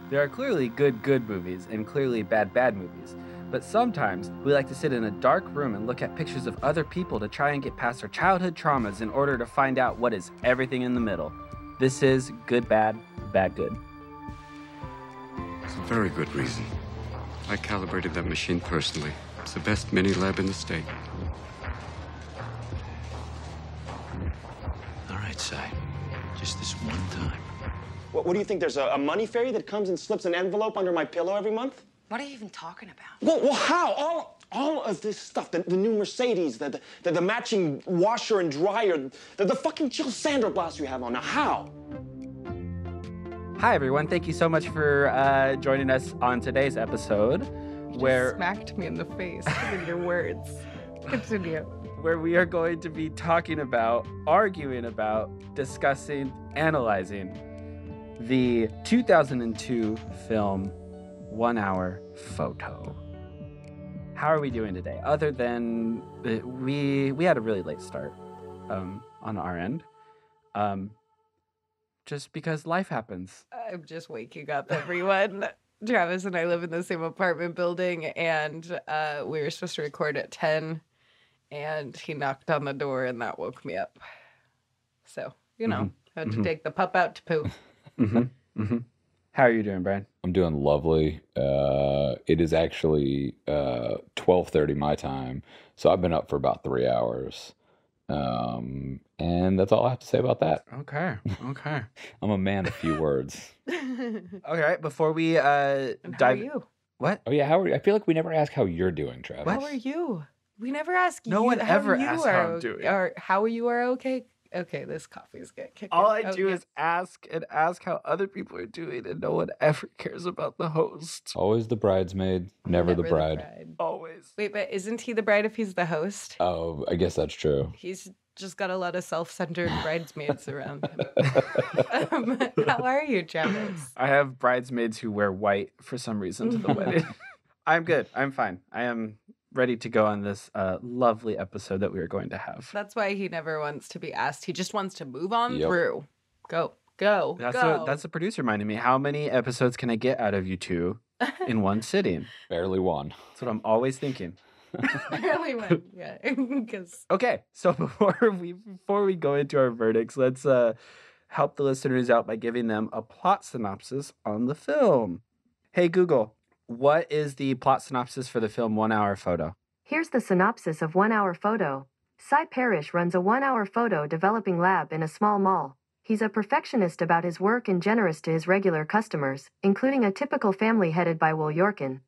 There are clearly good movies and clearly bad movies. But sometimes we like to sit in a dark room and look at pictures of other people to try and get past our childhood traumas in order to find out what is everything in the middle. This is Good Bad, Bad Good. It's a very good reason. I calibrated that machine personally. It's the best mini lab in the state. All right, Cy. Just this one time. What do you think? There's a money fairy that comes and slips an envelope under my pillow every month? What are you even talking about? Well, how? All of this stuff, the new Mercedes, the matching washer and dryer, the fucking Jill Sandra blouse you have on. Now, how? Hi, everyone. Thank you so much for joining us on today's episode. You smacked me in the face with your words. Continue. Where we are going to be talking about, arguing about, discussing, analyzing the 2002 film 1 Hour Photo. How are we doing today? Other than we had a really late start on our end, just because life happens. I'm just waking up, everyone. Travis and I live in the same apartment building, and we were supposed to record at 10, and he knocked on the door, and that woke me up. So, I had to take the pup out to poo. How are you doing, Brian? I'm doing lovely. It is actually 12:30 my time, so I've been up for about 3 hours. And that's all I have to say about that. Okay. I'm a man of few words. All right, before we dive... How are you? What? Oh, yeah, how are you? I feel like we never ask how you're doing, Travis. How are you? We never ask you. No one how ever you asks are, how I'm doing. Or how you are okay. Okay, this coffee's getting kicked All in. I do is ask how other people are doing, and no one ever cares about the host. Always the bridesmaid, never the bride. Always. Wait, but isn't he the bride if he's the host? Oh, I guess that's true. He's just got a lot of self-centered bridesmaids around him. How are you, Travis? I have bridesmaids who wear white for some reason to the wedding. I'm good. I'm fine. I am ready to go on this lovely episode that we are going to have. That's why he never wants to be asked. He just wants to move on Yep. through. Go. That's the producer reminding me. How many episodes can I get out of you two in one sitting? Barely one. That's what I'm always thinking. Barely one. Yeah. Okay, so before we go into our verdicts, let's help the listeners out by giving them a plot synopsis on the film. Hey Google, what is the plot synopsis for the film 1 Hour Photo? Here's the synopsis of 1 Hour Photo. Cy Parrish runs a 1 hour photo developing lab in a small mall. He's a perfectionist about his work and generous to his regular customers, including a typical family headed by Will Yorkin.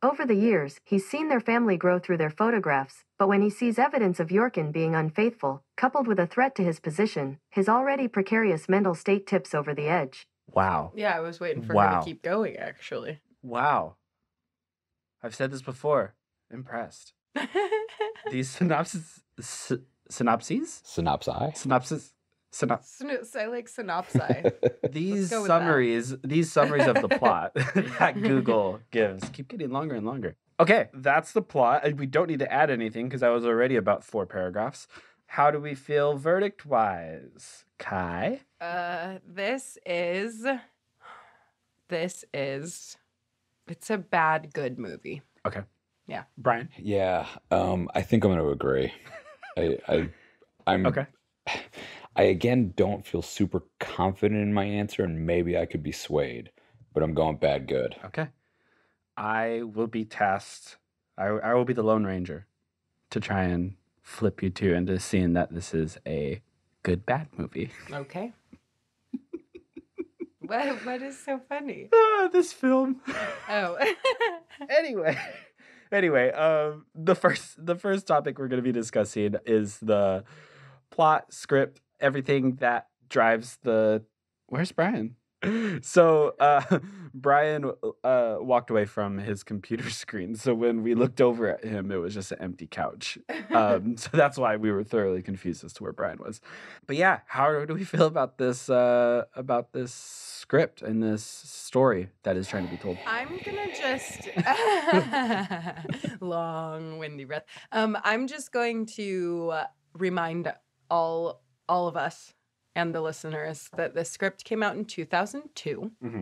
Over the years, he's seen their family grow through their photographs, but when he sees evidence of Yorkin being unfaithful, coupled with a threat to his position, his already precarious mental state tips over the edge. Wow. Yeah, I was waiting for her to keep going, actually. Wow. I've said this before. Impressed. These synopses? Synopsi? I like synopsi. These summaries of the plot that Google gives keep getting longer and longer. Okay, that's the plot. We don't need to add anything because I was already about 4 paragraphs. How do we feel verdict-wise? Kai? This is... It's a bad, good movie. Okay. Yeah. Brian? Yeah, I think I'm going to agree. I'm okay. I again don't feel super confident in my answer, and maybe I could be swayed, but I'm going bad good. Okay. I will be tasked. I will be the Lone Ranger to try and flip you two into seeing that this is a good bad movie. Okay. What is so funny? This film. Oh. Anyway, the first topic we're going to be discussing is the plot, script, everything that drives the... Where's Brian? So Brian walked away from his computer screen. So when we looked over at him, it was just an empty couch. So that's why we were thoroughly confused as to where Brian was. But yeah, how do we feel about this script and this story that is trying to be told? I'm gonna just long, windy breath. I'm just going to remind all of us and the listeners that the script came out in 2002. Mm-hmm.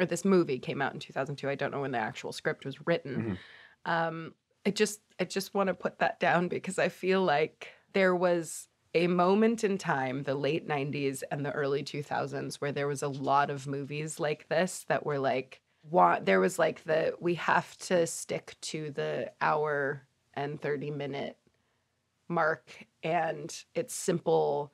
or this movie came out in 2002. I don't know when the actual script was written. I just want to put that down because I feel like there was a moment in time, the late 90s and the early 2000s, where there was a lot of movies like this that were like, there was like we have to stick to the hour and 30-minute mark, and it's simple,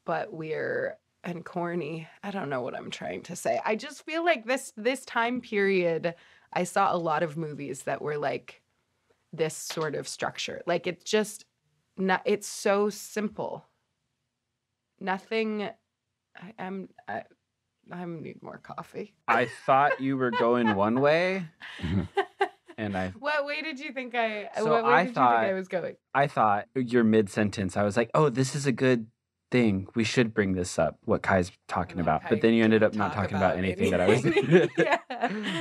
but we're and corny. I don't know what I'm trying to say. I just feel like this time period, I saw a lot of movies that were like this sort of structure. Like it's just not. It's so simple. Nothing. I need more coffee. I thought you were going one way, and What way did you think I? So what way I did you thought- think I was going? I thought your mid sentence. I was like, oh, this is a good thing. We should bring this up. What Kai's talking about, but then you ended up not talking about anything that I was. Yeah.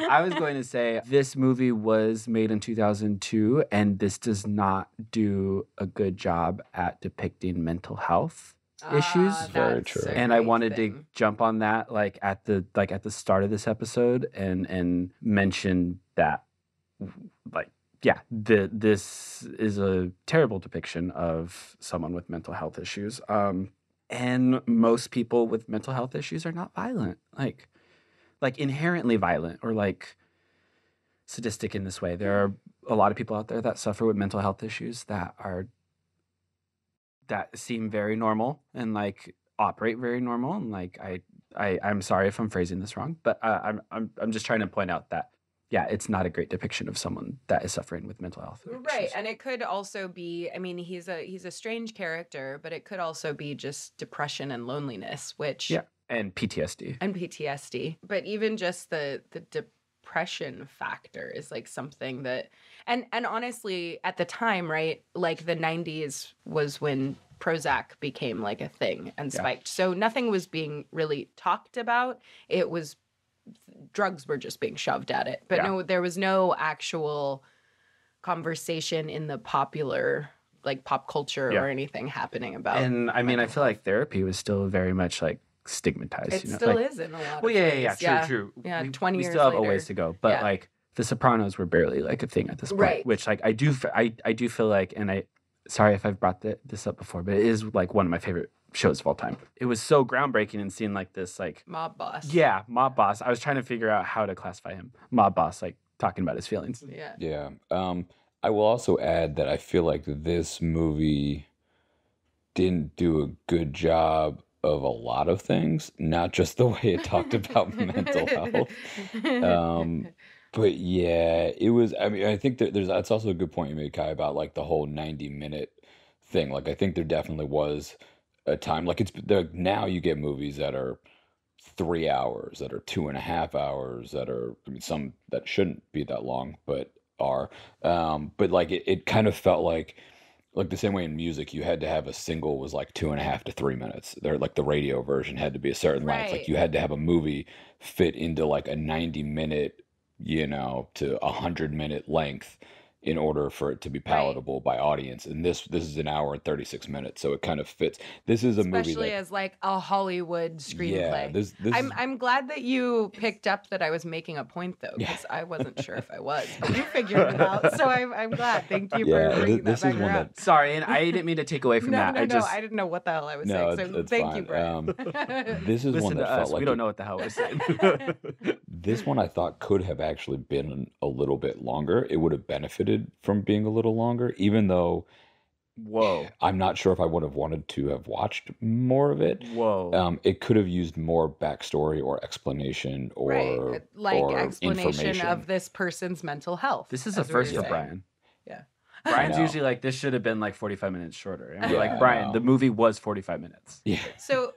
I was going to say this movie was made in 2002, and this does not do a good job at depicting mental health issues. Very That's true. a And I great wanted thing. to jump on that at the start of this episode and mention that this is a terrible depiction of someone with mental health issues. And most people with mental health issues are not violent, like inherently violent or like sadistic in this way. There are a lot of people out there that suffer with mental health issues that seem very normal and like operate very normal. And like I'm sorry if I'm phrasing this wrong, but I'm just trying to point out that it's not a great depiction of someone that is suffering with mental health Right, issues. and it could also be. I mean, he's a strange character, but it could also be just depression and loneliness, which And PTSD. and PTSD. But even just the depression factor is like something that, and honestly, at the time, right, like the 90s was when Prozac became like a thing and spiked. So nothing was being really talked about. It was drugs were just being shoved at it, but no, there was no actual conversation in the popular like pop culture or anything happening about. And I mean, I mental feel like therapy was still very much like stigmatized. It you know? still like, is in a lot of Well, ways. true. Yeah, We 20 years still have a later. ways to go, but like The Sopranos were barely like a thing at this point. Right. Which like I do feel like, and sorry if I've brought this up before, but it is like one of my favorite shows of all time. It was so groundbreaking and seeing like this like Mob boss. Yeah, mob boss. I was trying to figure out how to classify him. Mob boss, like talking about his feelings. Yeah. Yeah. I will also add that I feel like this movie didn't do a good job of a lot of things, not just the way it talked about mental health. But yeah, it was. I mean, I think that that's also a good point you made, Kai, about like the whole 90-minute thing. Like, I think there definitely was a time. Like, now you get movies that are 3 hours, that are 2.5 hours, that are, I mean, some that shouldn't be that long, but are. But like, it kind of felt like the same way in music, you had to have a single was like 2.5 to 3 minutes. There, like the radio version had to be a certain length. Like Right. you had to have a movie fit into like a 90-minute, to 100-minute length in order for it to be palatable by audience. And this is an hour and 36 minutes, so it kind of fits. This is a movie Especially that, as like a Hollywood screenplay. yeah, this I'm glad that you picked up that I was making a point though, because I wasn't sure if I was, but you figured it out. So I'm glad. Thank you Yeah, for bringing this that is back one around. Sorry, and I didn't mean to take away from No, that. no, I no. just I didn't know what the hell I was no, saying. So it's thank fine. you, Brian. This is listen one to that us. felt like We don't know what the hell we're saying. this one I thought could have actually been a little bit longer. It would have benefited from being a little longer, even though Whoa. I'm not sure if I would have wanted to have watched more of it. Whoa. It could have used more backstory or explanation or Right. Like or explanation information. of this person's mental health. This is a as we were first for saying. Brian. Yeah. Brian's know. usually like, this should have been like 45 minutes shorter. And we're Yeah, like, I Brian, know. the movie was 45 minutes. Yeah. So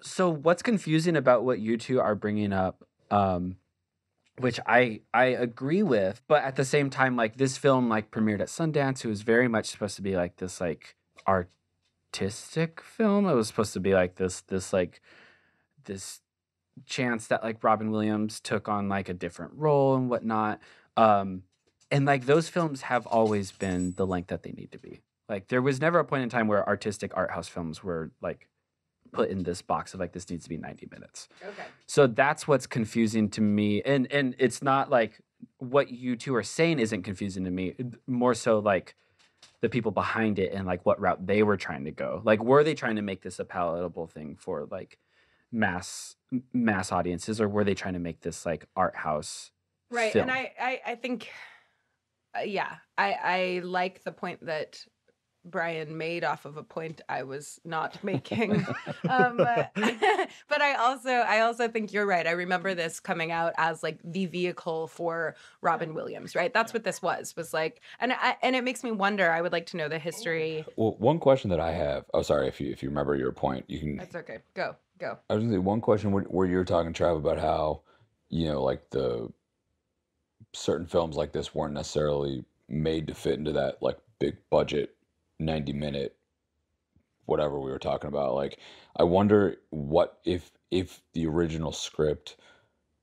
So what's confusing about what you two are bringing up, which I agree with, but at the same time, like this film like premiered at Sundance. It was very much supposed to be like this like artistic film. It was supposed to be like this chance that like Robin Williams took on like a different role and whatnot. And like those films have always been the length that they need to be. Like there was never a point in time where artistic art house films were like put in this box of like this needs to be 90 minutes. Okay. So that's what's confusing to me. And it's not like what you two are saying isn't confusing to me. More so like the people behind it and like what route they were trying to go. Like were they trying to make this a palatable thing for like mass audiences, or were they trying to make this like art house Right. film? And I think I like the point that Brian made off of a point I was not making. But I also think you're right. I remember this coming out as like the vehicle for Robin Williams, right? That's what this was like, and it makes me wonder. I would like to know the history. Well, one question that I have. Oh, sorry. If you remember your point, you can. That's okay. Go. I was gonna say one question where you were talking, Trav, about how like the certain films like this weren't necessarily made to fit into that like big budget 90-minute whatever we were talking about. Like, I wonder what if the original script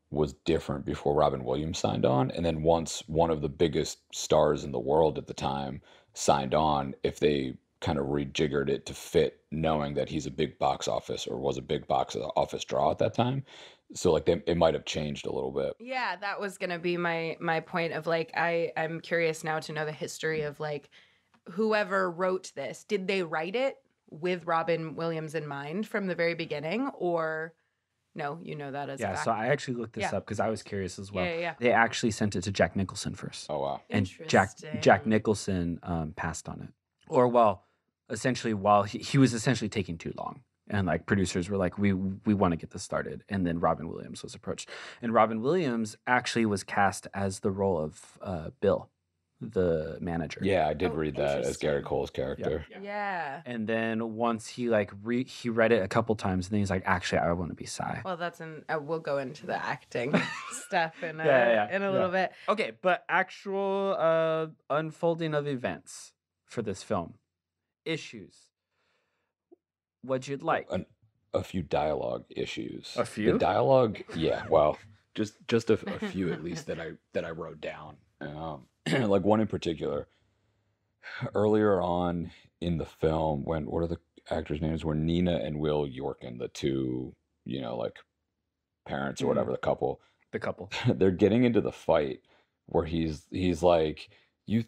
was different before Robin Williams signed on, and then once one of the biggest stars in the world at the time signed on, if they kind of rejiggered it to fit, knowing that he's a big box office or was a big box office draw at that time. So like it might have changed a little bit. Yeah, that was gonna be my point of like I'm curious now to know the history of like whoever wrote this. Did they write it with Robin Williams in mind from the very beginning, or no? You know that as a fact. So I actually looked this Yeah. up because I was curious as well. Yeah. They actually sent it to Jack Nicholson first. Oh wow. And Interesting. Jack Nicholson passed on it, or well, essentially while he was essentially taking too long, and like producers were like, we want to get this started, and then Robin Williams was approached, and Robin Williams actually was cast as the role of Bill, the manager. Yeah, I did Oh, read that as Gary interesting. Cole's character. Yeah. And then once he like he read it a couple times, and then he's like, actually, I want to be Psy. Well, that's we'll go into the acting stuff in a Yeah. little bit. Okay, but actual unfolding of events for this film, issues. What you'd like? A few dialogue issues. A few? The dialogue, yeah. Well, just a few at least that I wrote down. Like one in particular. Earlier on in the film, what are the actors' names? Were Nina and Will Yorkin, the two, like parents or whatever, the couple. The couple. They're getting into the fight where he's like, I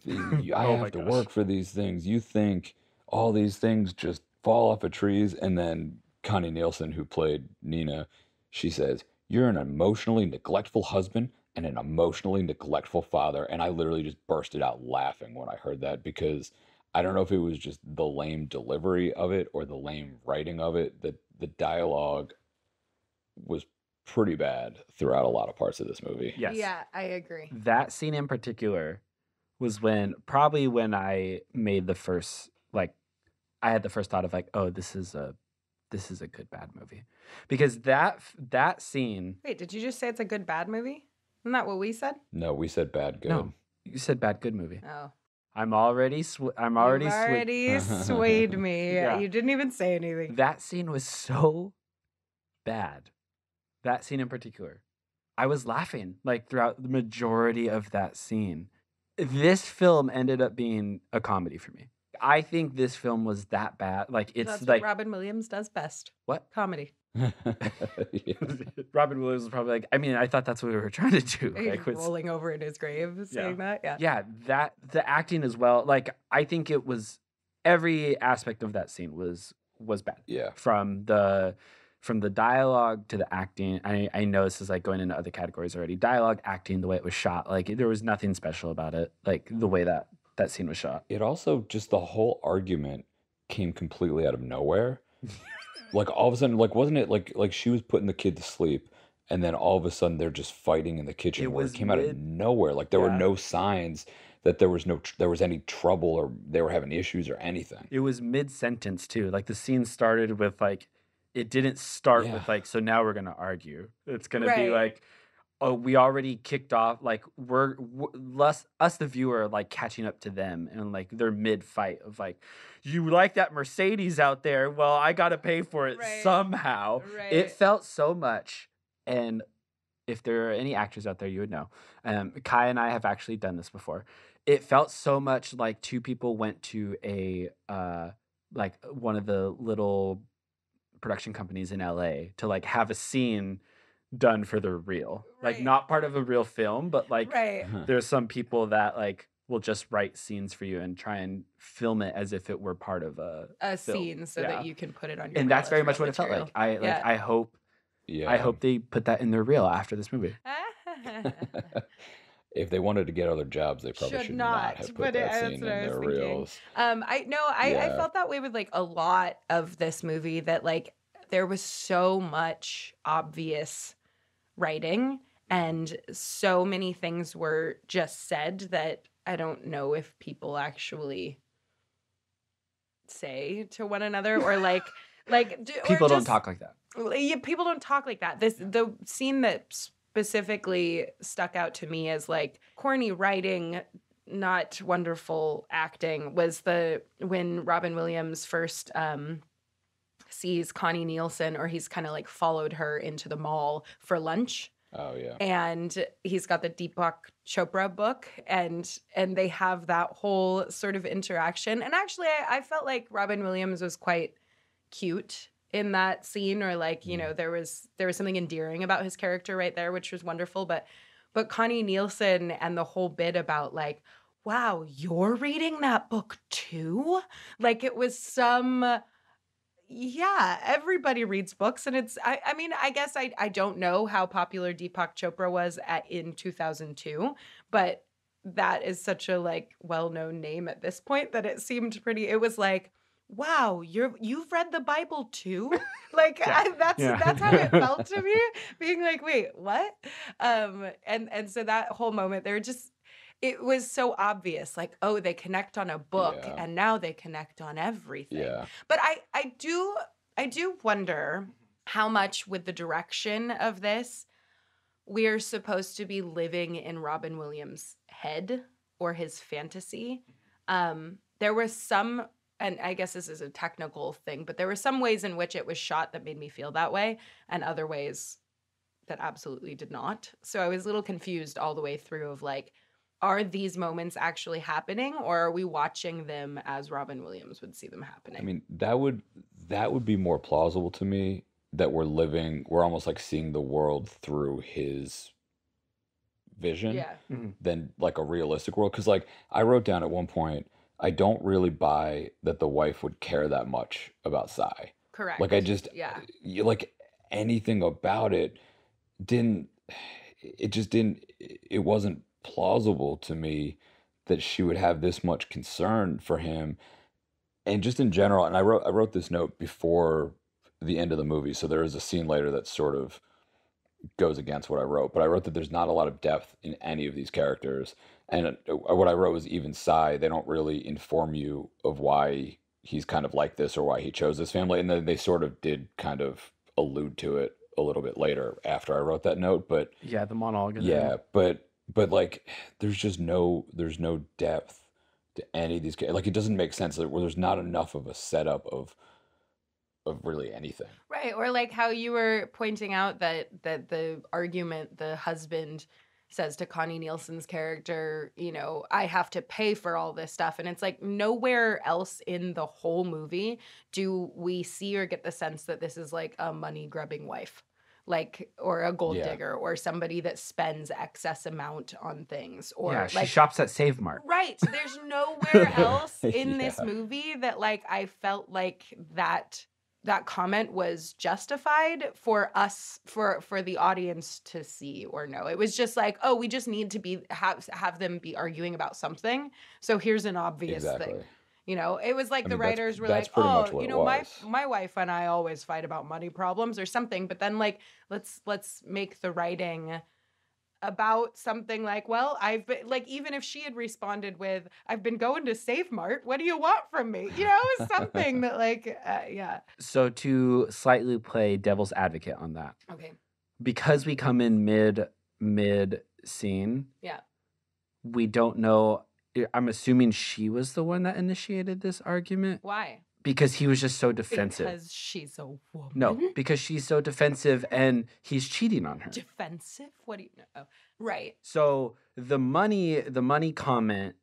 Oh my have to gosh. work for these things. You think all these things just fall off of trees? And then Connie Nielsen, who played Nina, she says, "You're an emotionally neglectful husband and an emotionally neglectful father." And I literally just bursted out laughing when I heard that, because I don't know if it was just the lame delivery of it or the lame writing of it. The dialogue was pretty bad throughout a lot of parts of this movie. Yes. Yeah, I agree. That scene in particular was when I made the first, like, I had the first thought of like, oh, this is a good bad movie, because that scene. Wait, did you just say it's a good bad movie? Isn't that what we said? No, we said bad good. No, you said bad good movie. Oh, I'm already you've already swayed me. Yeah. You didn't even say anything. That scene was so bad. That scene in particular, I was laughing like throughout the majority of that scene. This film ended up being a comedy for me. I think this film was that bad. Like it's That's like what Robin Williams does best. what? Comedy. Yeah. Robin Williams was probably like, I mean, I thought that's what we were trying to do. He's Like, was, rolling over in his grave saying that. Yeah. yeah, that the acting as well. Like I think it was every aspect of that scene was bad. Yeah. From the dialogue to the acting. I know this is like going into other categories already. Dialogue, acting, the way it was shot, like there was nothing special about it. Like the way that scene was shot. It also just, the whole argument came completely out of nowhere. Like all of a sudden, like wasn't it like she was putting the kid to sleep, and then all of a sudden they're just fighting in the kitchen, It where was it came out of nowhere. Like there were Yeah. no signs that there was any trouble or they were having issues or anything. It was mid sentence too. Like the scene started with like, it didn't start Yeah. with like, so now we're gonna argue. It's gonna be Right. like, oh, we already kicked off. Like us the viewer are like catching up to them, and like they're mid fight of like, you like that Mercedes out there? Well, I gotta pay for it Right. somehow. Right. It felt so much. And if there are any actors out there, you would know. Kai and I have actually done this before. It felt so much like two people went to a like one of the little production companies in LA to like have a scene done for the reel. Like Right. not part of a real film, but like Right. there's some people that like will just write scenes for you and try and film it as if it were part of a A film. scene so Yeah. that you can put it on your And reel that's as very real much what it felt material. like. Yeah. I hope Yeah. they put that in their reel after this movie. If they wanted to get other jobs, they probably should not have put but that that's scene in what I was their thinking. reels. I Yeah. felt that way with like a lot of this movie, that like there was so much obvious writing and so many things were just said that I don't know if people actually say to one another, or like People don't talk like that. Yeah, people don't talk like that. The scene that specifically stuck out to me as like corny writing, not wonderful acting, was when Robin Williams first sees Connie Nielsen, or he's kind of like followed her into the mall for lunch. Oh yeah. And he's got the Deepak Chopra book, and they have that whole sort of interaction. And actually, I felt like Robin Williams was quite cute in that scene, or like, you know, there was something endearing about his character right there, which was wonderful. But Connie Nielsen and the whole bit about like, wow, you're reading that book too? Like it was some. Yeah, everybody reads books, and it's. I mean, I guess I don't know how popular Deepak Chopra was in 2002, but that is such a like well-known name at this point that it seemed pretty. It was like, wow, you've read the Bible too, like that's how it felt to me, being like, wait, what? And so that whole moment, it was so obvious, like, oh, they connect on a book, Yeah. and now they connect on everything. Yeah. But I do wonder how much with the direction of this, we're supposed to be living in Robin Williams' head or his fantasy. There was some, and I guess this is a technical thing, but there were some ways in which it was shot that made me feel that way, and other ways that absolutely did not. So I was a little confused all the way through of like, are these moments actually happening, or are we watching them as Robin Williams would see them happening? I mean, that would be more plausible to me, that we're almost like seeing the world through his vision yeah. than like a realistic world. Because like I wrote down at one point, I don't really buy that the wife would care that much about Sai. Correct. Like I just yeah. like anything about it it wasn't plausible to me that she would have this much concern for him. And just in general, and I wrote this note before the end of the movie, so there is a scene later that sort of goes against what I wrote, but I wrote that there's not a lot of depth in any of these characters. And what I wrote was even Sai, they don't really inform you of why he's kind of like this or why he chose this family. And then they sort of did kind of allude to it a little bit later after I wrote that note. But Yeah, the monologue. yeah, but like there's no depth to any of these. Like it doesn't make sense that there's not enough of a setup of really anything. Right. Or like how you were pointing out that the argument the husband says to Connie Nielsen's character, you know, I have to pay for all this stuff. And it's like nowhere else in the whole movie do we see or get the sense that this is like a money grubbing wife, like, or a gold digger, or somebody that spends excess amount on things, or Yeah, she like shops at Save Mart. right. There's nowhere else in this movie that like I felt like that comment was justified for us, for the audience to see or know. It was just like, oh, we just need to have them be arguing about something. So here's an obvious thing. You know, it was like the writers were like, oh, you know, my wife and I always fight about money problems or something. But then like, let's make the writing about something like, well, I've been like, even if she had responded with, I've been going to Save Mart, what do you want from me? You know, it was something that like, yeah. So to slightly play devil's advocate on that, Okay. because we come in mid scene, Yeah. we don't know. I'm assuming she was the one that initiated this argument. Why? Because he was just so defensive. Because she's a woman. No, because she's so defensive and he's cheating on her. Defensive? What do you know? Oh, right. So the money comment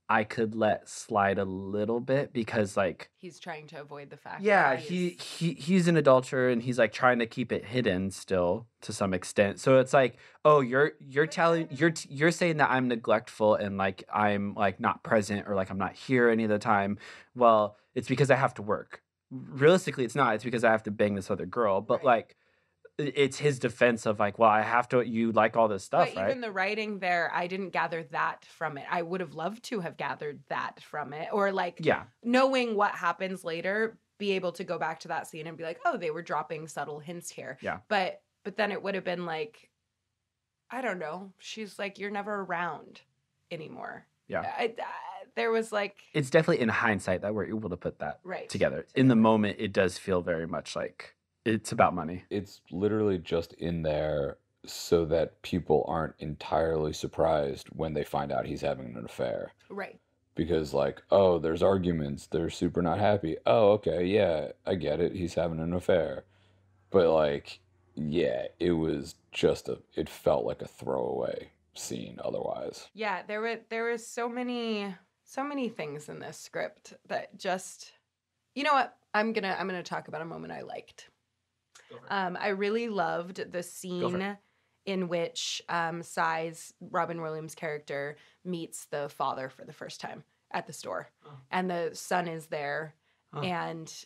I could let slide a little bit because like He's trying to avoid the fact. yeah, that he's an adulterer and he's like trying to keep it hidden still to some extent. So it's like, oh, you're saying that I'm neglectful and like I'm like not present or like I'm not here any of the time. Well, it's because I have to work. Realistically, it's not. It's because I have to bang this other girl. But Right. like it's his defense of like, well, I have to. You like all this stuff, But right? even the writing there, I didn't gather that from it. I would have loved to have gathered that from it, or like Yeah. knowing what happens later, be able to go back to that scene and be like, oh, they were dropping subtle hints here. Yeah. But then it would have been like, I don't know. She's like, you're never around anymore. Yeah. There was like, It's definitely in hindsight that we're able to put that right together. In the moment, it does feel very much like it's about money. It's literally just in there so that people aren't entirely surprised when they find out he's having an affair. Right. Because, like, oh, there's arguments. They're super not happy. Oh, okay, yeah, I get it. He's having an affair. But, like, yeah, it was just it felt like a throwaway scene otherwise. Yeah, there was so many things in this script that just, you know what? I'm gonna talk about a moment I liked. I really loved the scene in which Sai's Robin Williams' character meets the father for the first time at the store, and the son is there, and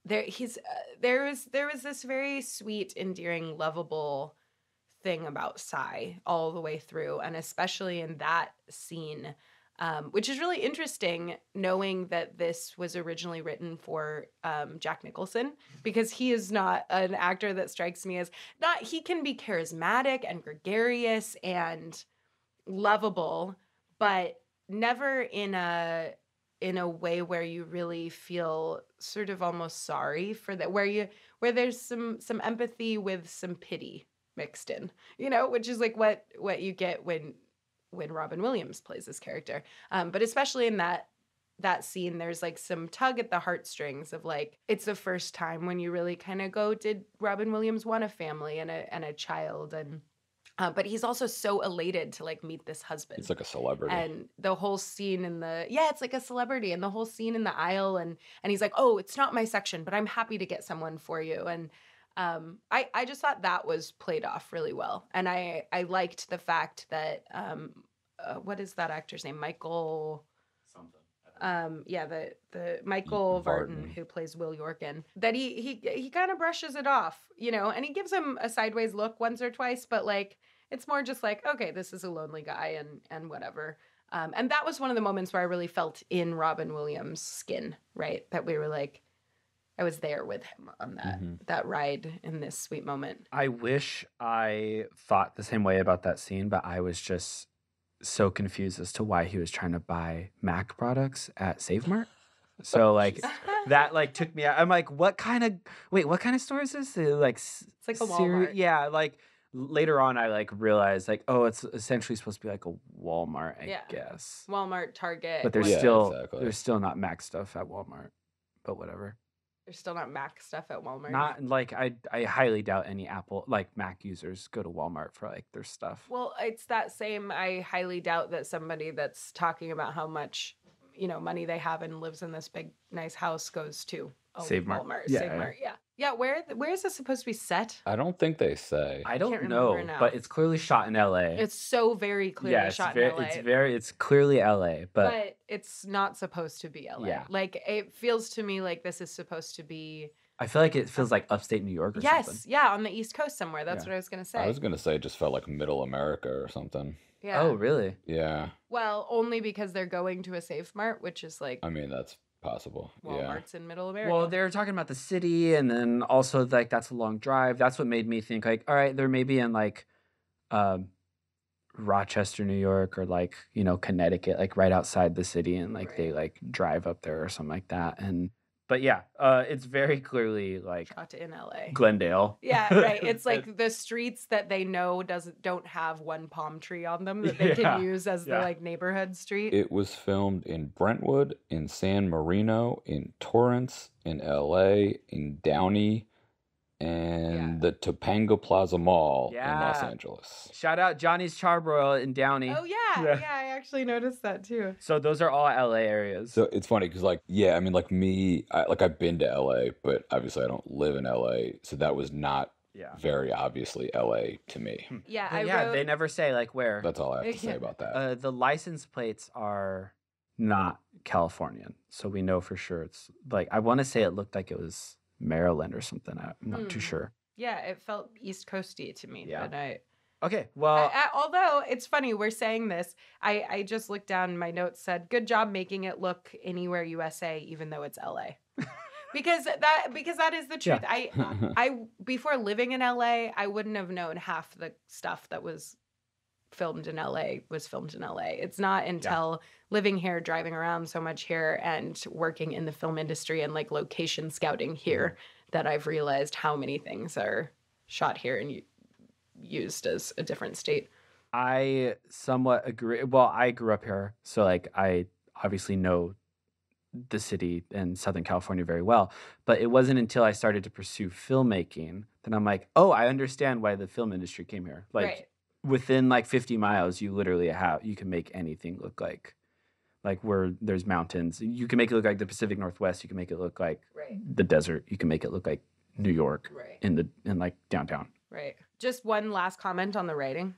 there was this very sweet, endearing, lovable thing about Sai all the way through, and especially in that scene. Which is really interesting, knowing that this was originally written for Jack Nicholson, because he is not an actor that strikes me as he can be charismatic and gregarious and lovable, but never in a way where you really feel sort of almost sorry for that, where there's some empathy with some pity mixed in, which is like what you get when Robin Williams plays this character. But especially in that scene, there's like some tug at the heartstrings of like, it's the first time when you really kind of go, did Robin Williams want a family and a child? And but he's also so elated to like meet this husband. It's like a celebrity. And the whole scene it's like a celebrity, and the whole scene in the aisle, and he's like, oh, it's not my section, but I'm happy to get someone for you. And I just thought that was played off really well. And I liked the fact that, what is that actor's name? Michael something. The Michael Vartan, who plays Will Yorkin, that he kind of brushes it off, and he gives him a sideways look once or twice, but like, it's more just like, okay, this is a lonely guy and whatever. And that was one of the moments where I really felt in Robin Williams' skin, right? That we were like, I was there with him on that ride in this sweet moment. I wish I thought the same way about that scene, but I was just so confused as to why he was trying to buy Mac products at Save Mart. So like that like took me out. I'm like, what kind of store is this? It's like a Walmart. Yeah, like later on I like realized like, oh, it's essentially supposed to be like a Walmart, I guess. Walmart, Target. But there's still not Mac stuff at Walmart. But whatever. There's still not Mac stuff at Walmart. Not like I highly doubt any Apple like Mac users go to Walmart for like their stuff. Well, it's that same. I highly doubt that somebody that's talking about how much money they have and lives in this big nice house goes to Save Mart. Walmart. Save Mart. Yeah. Where is this supposed to be set? I don't think they say. I don't know, but it's clearly shot in LA. It's so very clearly shot in LA. It's clearly LA, but it's not supposed to be LA. Yeah. Like it feels to me like this is supposed to be. I feel like it feels like upstate New York or something. Yes, yeah, on the East Coast somewhere. That's what I was gonna say. I was gonna say it just felt like Middle America or something. Yeah. Oh, really? Yeah. Well, only because they're going to a Save Mart, which is like. I mean, that's possible. Walmart's in Middle America. Well, they were talking about the city, and then also like that's a long drive. That's what made me think like, all right, they're maybe in like Rochester, New York, or like Connecticut, like right outside the city, and like they like drive up there or something like that. But yeah, it's very clearly like shot in LA. Glendale. Yeah, right. It's like the streets that they know don't have one palm tree on them that they can use as the like neighborhood street. It was filmed in Brentwood, in San Marino, in Torrance, in LA, in Downey, and the Topanga Plaza Mall in Los Yeah. Angeles. Shout out Johnny's Charbroil in Downey. Oh yeah, I actually noticed that too. So those are all LA areas. So it's funny because, like, yeah, I mean, like me, I've been to LA, but obviously I don't live in LA, so that was not very obviously LA to me. Yeah, But they never say like where. That's all I have to say about that. The license plates are not Californian, so we know for sure it's like, I want to say it looked like it was Maryland or something. I'm not too sure. Yeah, it felt East Coasty to me. Yeah. But Okay, well, although it's funny we're saying this, I just looked down. My notes said, "Good job making it look anywhere USA, even though it's LA." because that is the truth. Yeah. I before living in LA, I wouldn't have known half the stuff that was filmed in LA was filmed in LA. It's not until living here, driving around so much here, and working in the film industry and like location scouting here that I've realized how many things are shot here and used as a different state. I somewhat agree. Well, I grew up here, so like I obviously know the city in Southern California very well. But it wasn't until I started to pursue filmmaking that I'm like, oh, I understand why the film industry came here. Like within like 50 miles, you literally you can make anything look like where there's mountains. You can make it look like the Pacific Northwest. You can make it look like the desert. You can make it look like New York in like downtown. Right. Just one last comment on the writing.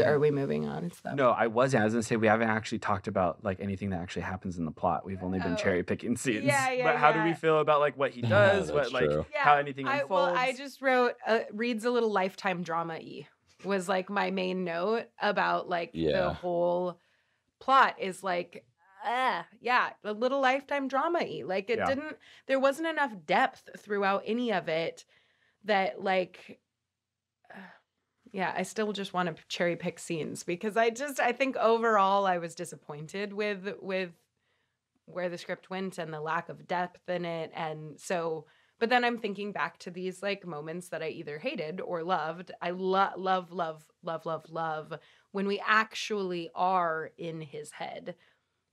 Are we moving on? No, I wasn't. I was going to say we haven't actually talked about like anything that actually happens in the plot. We've only been cherry picking scenes. But how do we feel about like what he does? What like how anything unfolds? Well, I just wrote reads a little Lifetime drama-y was like my main note about like the whole plot is like a little Lifetime drama-y. Like it didn't. There wasn't enough depth throughout any of it that like. I still just want to cherry pick scenes because I think overall I was disappointed with where the script went and the lack of depth in it. And so, but then I'm thinking back to these like moments that I either hated or loved. I love when we actually are in his head,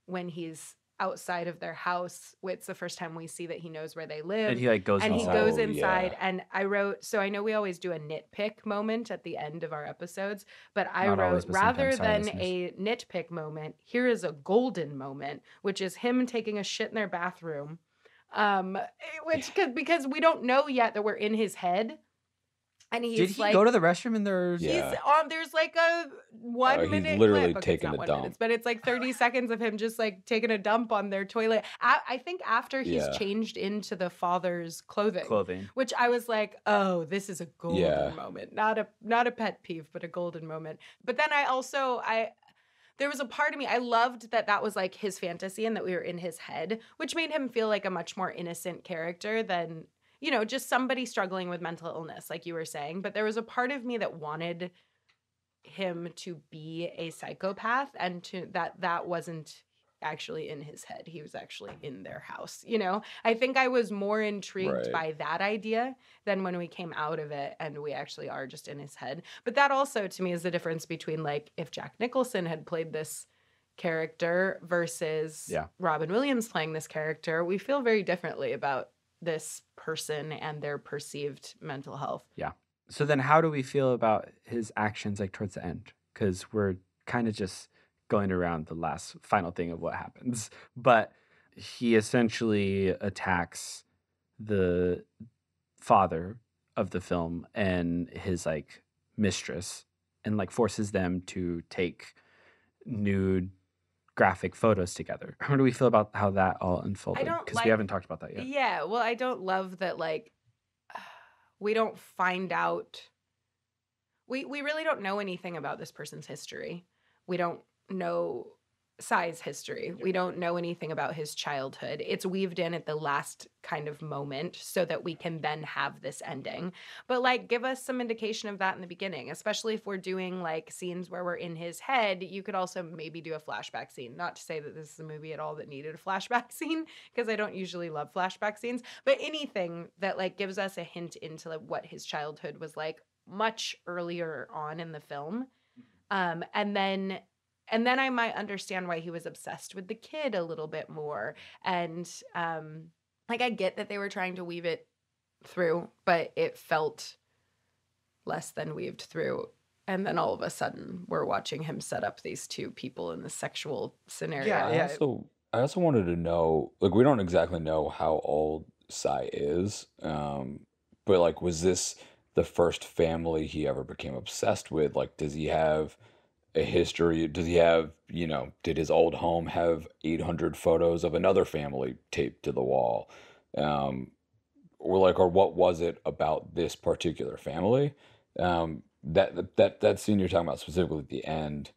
when he's outside of their house. It's the first time we see that he knows where they live. And he like goes inside. He goes inside. And I wrote, so I know we always do a nitpick moment at the end of our episodes, but I wrote rather than a nitpick moment, here is a golden moment, which is him taking a shit in their bathroom. Because we don't know yet that we're in his head. And did he go to the restroom in there? He's on. There's like a 1 minute. He's literally clip. taking a dump. Minutes, but it's like 30 seconds of him just like taking a dump on their toilet. I think after he's changed into the father's clothing, which I was like, oh, this is a golden moment. Not a pet peeve, but a golden moment. But then there was a part of me, I loved that was like his fantasy and that we were in his head, which made him feel like a much more innocent character than, just somebody struggling with mental illness, like you were saying. But there was a part of me that wanted him to be a psychopath and that wasn't actually in his head. He was actually in their house. I think I was more intrigued by that idea than when we came out of it and we actually are just in his head. But that also to me is the difference between like if Jack Nicholson had played this character versus Robin Williams playing this character, we feel very differently about this person and their perceived mental health. Yeah. So then how do we feel about his actions like towards the end? Because we're kind of just going around the final thing of what happens. But he essentially attacks the father of the film and his like mistress and like forces them to take nude graphic photos together. How do we feel about how that all unfolded? Because we haven't talked about that yet. Yeah, well, I don't love that like we don't find out. We really don't know anything about this person's history. We don't know Sai's history. We don't know anything about his childhood. It's weaved in at the last kind of moment so that we can then have this ending. But like give us some indication of that in the beginning, especially if we're doing like scenes where we're in his head. You could also maybe do a flashback scene. Not to say that this is a movie at all that needed a flashback scene, because I don't usually love flashback scenes, but anything that like gives us a hint into like, what his childhood was like much earlier on in the film. And then I might understand why he was obsessed with the kid a little bit more. And like I get that they were trying to weave it through, but it felt less than weaved through. And then all of a sudden, we're watching him set up these two people in the sexual scenario. Yeah, I also wanted to know, like, we don't exactly know how old Sai is, but like, was this the first family he ever became obsessed with? Like, does he have a history? Does he have, did his old home have 800 photos of another family taped to the wall? Or what was it about this particular family? That scene you're talking about specifically at the end,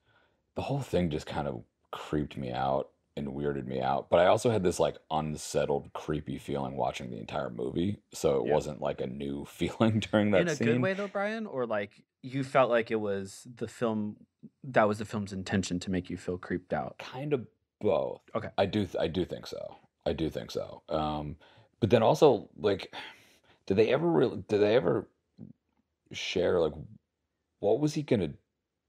the whole thing just kind of creeped me out and weirded me out. But I also had this like unsettled, creepy feeling watching the entire movie. So it wasn't like a new feeling during that In a scene. good way though, Brian, or like you felt like it was the film's intention to make you feel creeped out. Kind of both. Okay. I do think so. But then also like, did they ever share like what was he gonna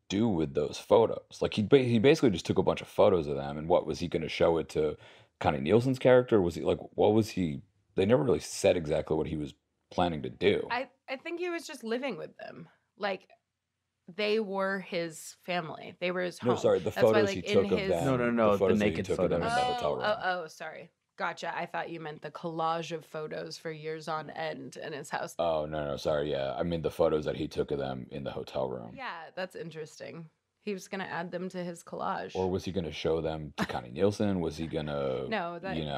do with those photos? Like he basically just took a bunch of photos of them, and what was he gonna show it to Connie Nielsen's character? Was he like what was he? They never really said exactly what he was planning to do. I think he was just living with them. Like, they were his family. They were his home. No, sorry, the That's why, photos like, he in took of his- them. No, the photos that he naked took of them in photos. the hotel room. Oh, sorry. Gotcha. I thought you meant the collage of photos for years on end in his house. Oh, no, sorry, yeah. I mean the photos that he took of them in the hotel room. Yeah, that's interesting. He was gonna add them to his collage. Or was he going to show them to Connie Nielsen? Was he going to No, you know,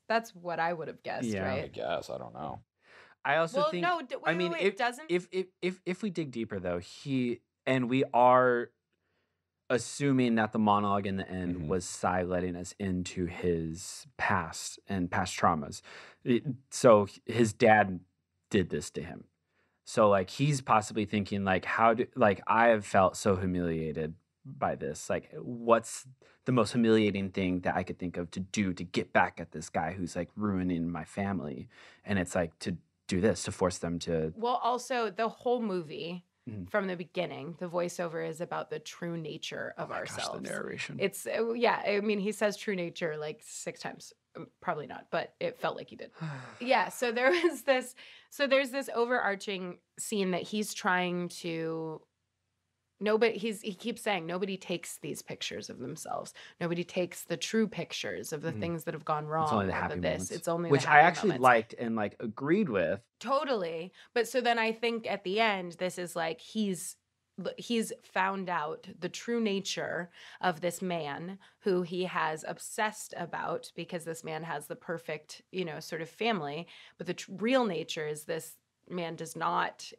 that's what I would have guessed, Yeah. I right? guess, I don't know. I also Well, think no, I mean wait, doesn't if we dig deeper though, we are assuming that the monologue in the end Mhm. was Sai letting us into his past and past traumas. So his dad did this to him. So like he's possibly thinking like I have felt so humiliated by this. Like what's the most humiliating thing that I could think of to do to get back at this guy who's like ruining my family? And it's like to do this, to force them to Well, also the whole movie Mhm. from the beginning, the voiceover is about the true nature of Oh my gosh, ourselves. the narration. It's yeah, I mean he says true nature like 6 times. Probably not, but it felt like he did. Yeah, so there's this overarching scene that he's trying to he keeps saying nobody takes these pictures of themselves. Nobody takes the true pictures of the Mhm. things that have gone wrong. It's only the or happy this. moments. It's only which the I happy actually moments. liked and like agreed with. Totally. But so then I think at the end, this is like he's found out the true nature of this man who he has obsessed about because this man has the perfect, sort of family. But the real nature is this man does not,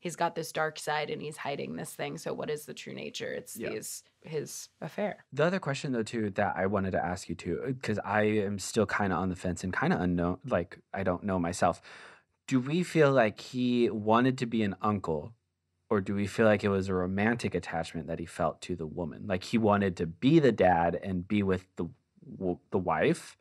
he's got this dark side and he's hiding this thing. So what is the true nature? It's his affair. The other question though too that I wanted to ask you too, because I am still kind of on the fence and kind of unknown, like I don't know myself. Do we feel like he wanted to be an uncle, or do we feel like it was a romantic attachment that he felt to the woman? Like he wanted to be the dad and be with the wife,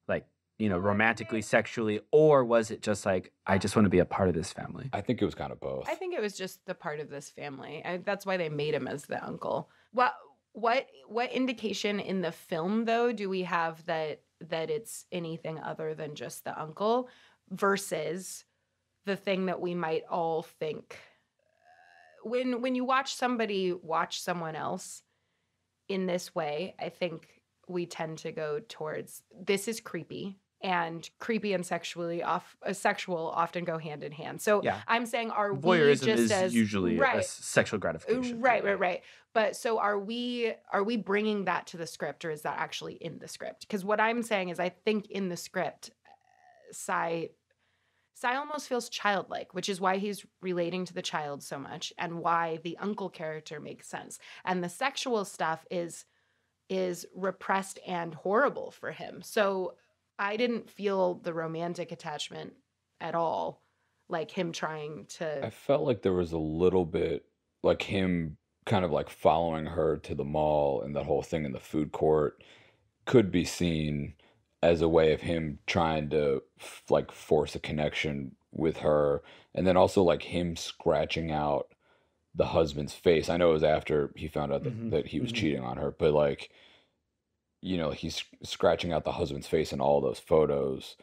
like romantically, sexually, or was it just like I just want to be a part of this family? I think it was kind of both. I think it was just the part of this family. That's why they made him as the uncle. What indication in the film though do we have that it's anything other than just the uncle versus the thing that we might all think when you watch somebody watch someone else in this way? I think we tend to go towards this is creepy. And creepy and sexual often go hand in hand. So Yeah. I'm saying, are we Voyeurism just is as usually a right? sexual gratification. Right. But so are we bringing that to the script, or is that actually in the script? Because what I'm saying is I think in the script, Sai almost feels childlike, which is why he's relating to the child so much and why the uncle character makes sense. And the sexual stuff is repressed and horrible for him. So I didn't feel the romantic attachment at all, like him trying to. I felt like there was a little bit like him kind of like following her to the mall, and that whole thing in the food court could be seen as a way of him trying to like force a connection with her, and then also like him scratching out the husband's face. I know it was after he found out that he was cheating on her, but like he's scratching out the husband's face in all those photos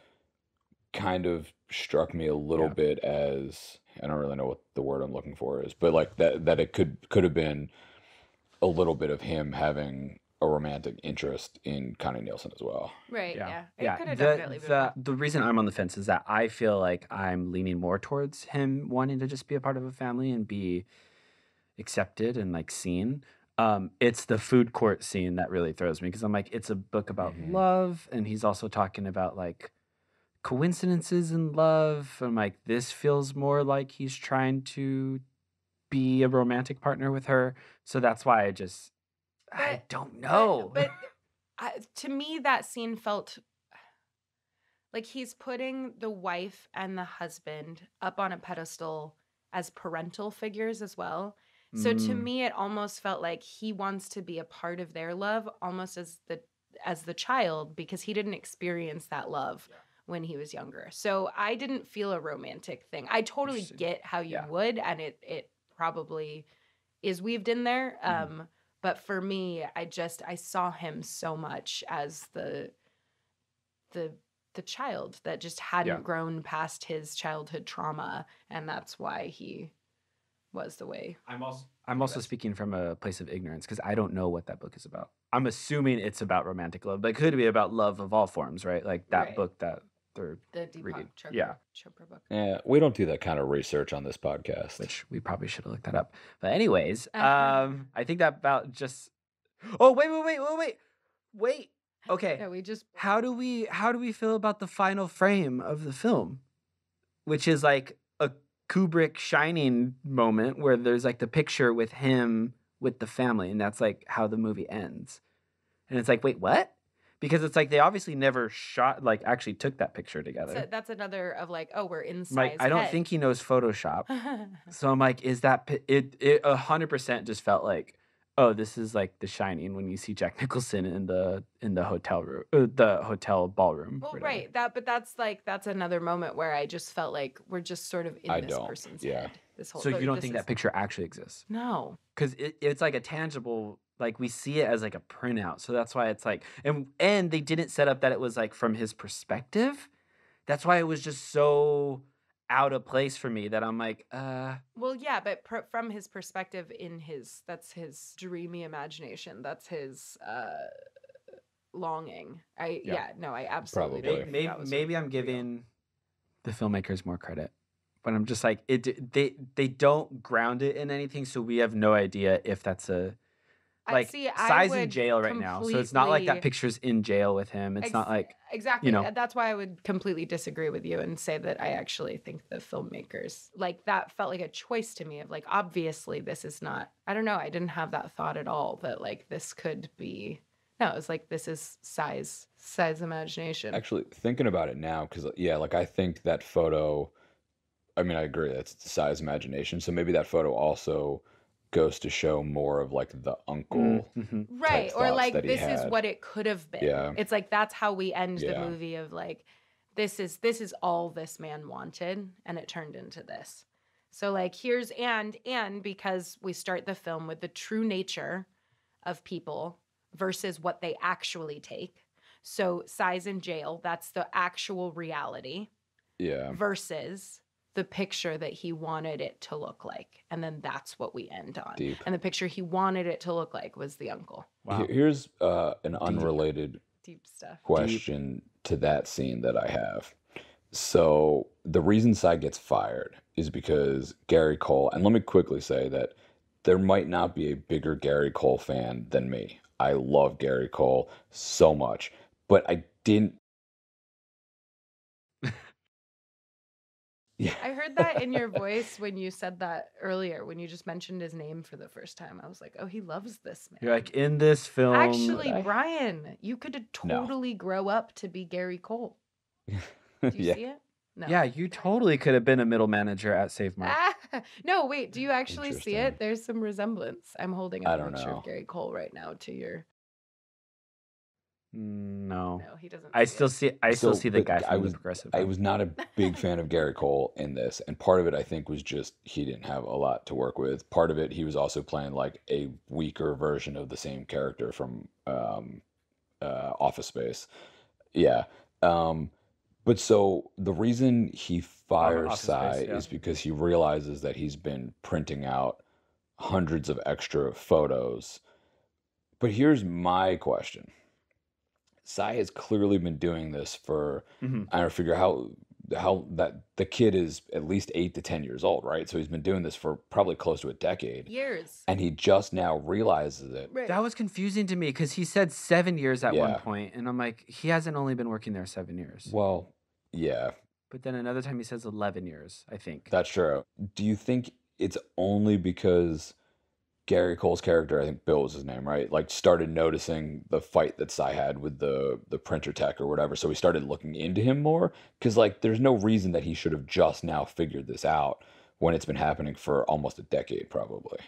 kind of struck me a little Yeah. bit as, I don't really know what the word I'm looking for is, but like that it could have been a little bit of him having a romantic interest in Connie Nielsen as well. Right. Yeah. Yeah. It Yeah. could have definitely been more. The reason I'm on the fence is that I feel like I'm leaning more towards him wanting to just be a part of a family and be accepted and like seen. It's the food court scene that really throws me because I'm like, it's a book about love, and he's also talking about like coincidences in love. I'm like, this feels more like he's trying to be a romantic partner with her. So that's why I But- don't know. But to me, that scene felt like he's putting the wife and the husband up on a pedestal as parental figures as well. So to me, it almost felt like he wants to be a part of their love, almost as the child, because he didn't experience that love when he was younger. So I didn't feel a romantic thing. I totally Interesting. get how you Yeah. would, and it probably is weaved in there. But for me, I saw him so much as the child that just hadn't grown past his childhood trauma, and that's why he was the way. I'm also speaking from a place of ignorance because I don't know what that book is about. I'm assuming it's about romantic love, but it could be about love of all forms, right? Like that Right. book that they're The Deepak reading. Chopra, Yeah. Chopra book. Yeah, we don't do that kind of research on this podcast. Which we probably should have looked that up. But anyways, Uh-huh. I think that about just. Oh wait. Okay. Yeah, we just How do we feel about the final frame of the film, which is like a Kubrick Shining moment where there's like the picture with him with the family, and that's like how the movie ends. And it's like, wait, what? Because it's like they obviously never actually took that picture together. that's another of like, oh, we're inside. Like, I don't think he knows Photoshop. So I'm like, is that it 100% just felt like, oh, this is like The Shining when you see Jack Nicholson in the hotel room, the hotel ballroom. Well, whatever. right. That's another moment where I just felt like we're just sort of in I this don't, person's yeah. head. This whole. So you don't this think is- that picture actually exists? No. Because it's like a tangible, like we see it as like a printout. So that's why it's like, and they didn't set up that it was like from his perspective. That's why it was just so out of place for me that I'm like, Well, yeah, but from his perspective, that's his dreamy imagination. That's his longing. I absolutely Probably. don't think that was maybe I'm real. giving the filmmakers more credit, but I'm just like they don't ground it in anything, so we have no idea if that's a like Sai's in jail right now, so it's not like that picture's in jail with him. It's not like exactly. you know. That's why I would completely disagree with you and say that I actually think the filmmakers like that felt like a choice to me of like obviously this is not. I don't know. I didn't have that thought at all that like this could be. No, it was like this is Sai's imagination. Actually, thinking about it now, because yeah, like I think that photo, I mean, I agree, that's Sai's imagination. So maybe that photo also goes to show more of like the uncle Right, type or thoughts like that he this is had. what it could have been. Yeah. It's like that's how we end the Yeah. movie of like this is all this man wanted and it turned into this. So like here's and because we start the film with the true nature of people versus what they actually take. So Sai's in jail, that's the actual reality Yeah. versus the picture that he wanted it to look like. And then that's what we end on. Deep. And the picture he wanted it to look like was the uncle. Wow. Here's an unrelated Deep stuff. question to that scene that I have. So the reason Sai gets fired is because Gary Cole, and let me quickly say that there might not be a bigger Gary Cole fan than me. I love Gary Cole so much, but I didn't. Yeah. I heard that in your voice when you said that earlier, when you just mentioned his name for the first time. I was like, oh, he loves this man. You're like in this film. Actually, I- Brian, you could No. totally grow up to be Gary Cole. Do you Yeah. see it? No. Yeah, you totally could have been a middle manager at Save Mart. No, wait. Do you actually see Interesting. it? There's some resemblance. I'm holding I up a don't picture know. of Gary Cole right now to your. No. No, he doesn't. I see still it. see the but guy from the Progressive. I was not a big fan of Gary Cole in this, and part of it I think was just he didn't have a lot to work with. Part of it he was also playing like a weaker version of the same character from Office Space. Yeah. But But so the reason he fires Office Sai Space, yeah. is because he realizes that he's been printing out hundreds of extra photos. But here's my question. Sai has clearly been doing this for Mhm. I don't figure how that the kid is at least 8 to 10 years old, right? So he's been doing this for probably close to a decade, Years. and he just now realizes it. Right. That was confusing to me because he said 7 years at one Yeah. point, and I'm like, he hasn't only been working there 7 years. Well, yeah, But then another time he says 11 years, I think. that's true. Do you think it's only because Gary Cole's character, I think Bill was his name, right? Like started noticing the fight that Sai had with the printer tech or whatever, so he started looking into him more. Because like, there's no reason that he should have just now figured this out when it's been happening for almost a decade, probably.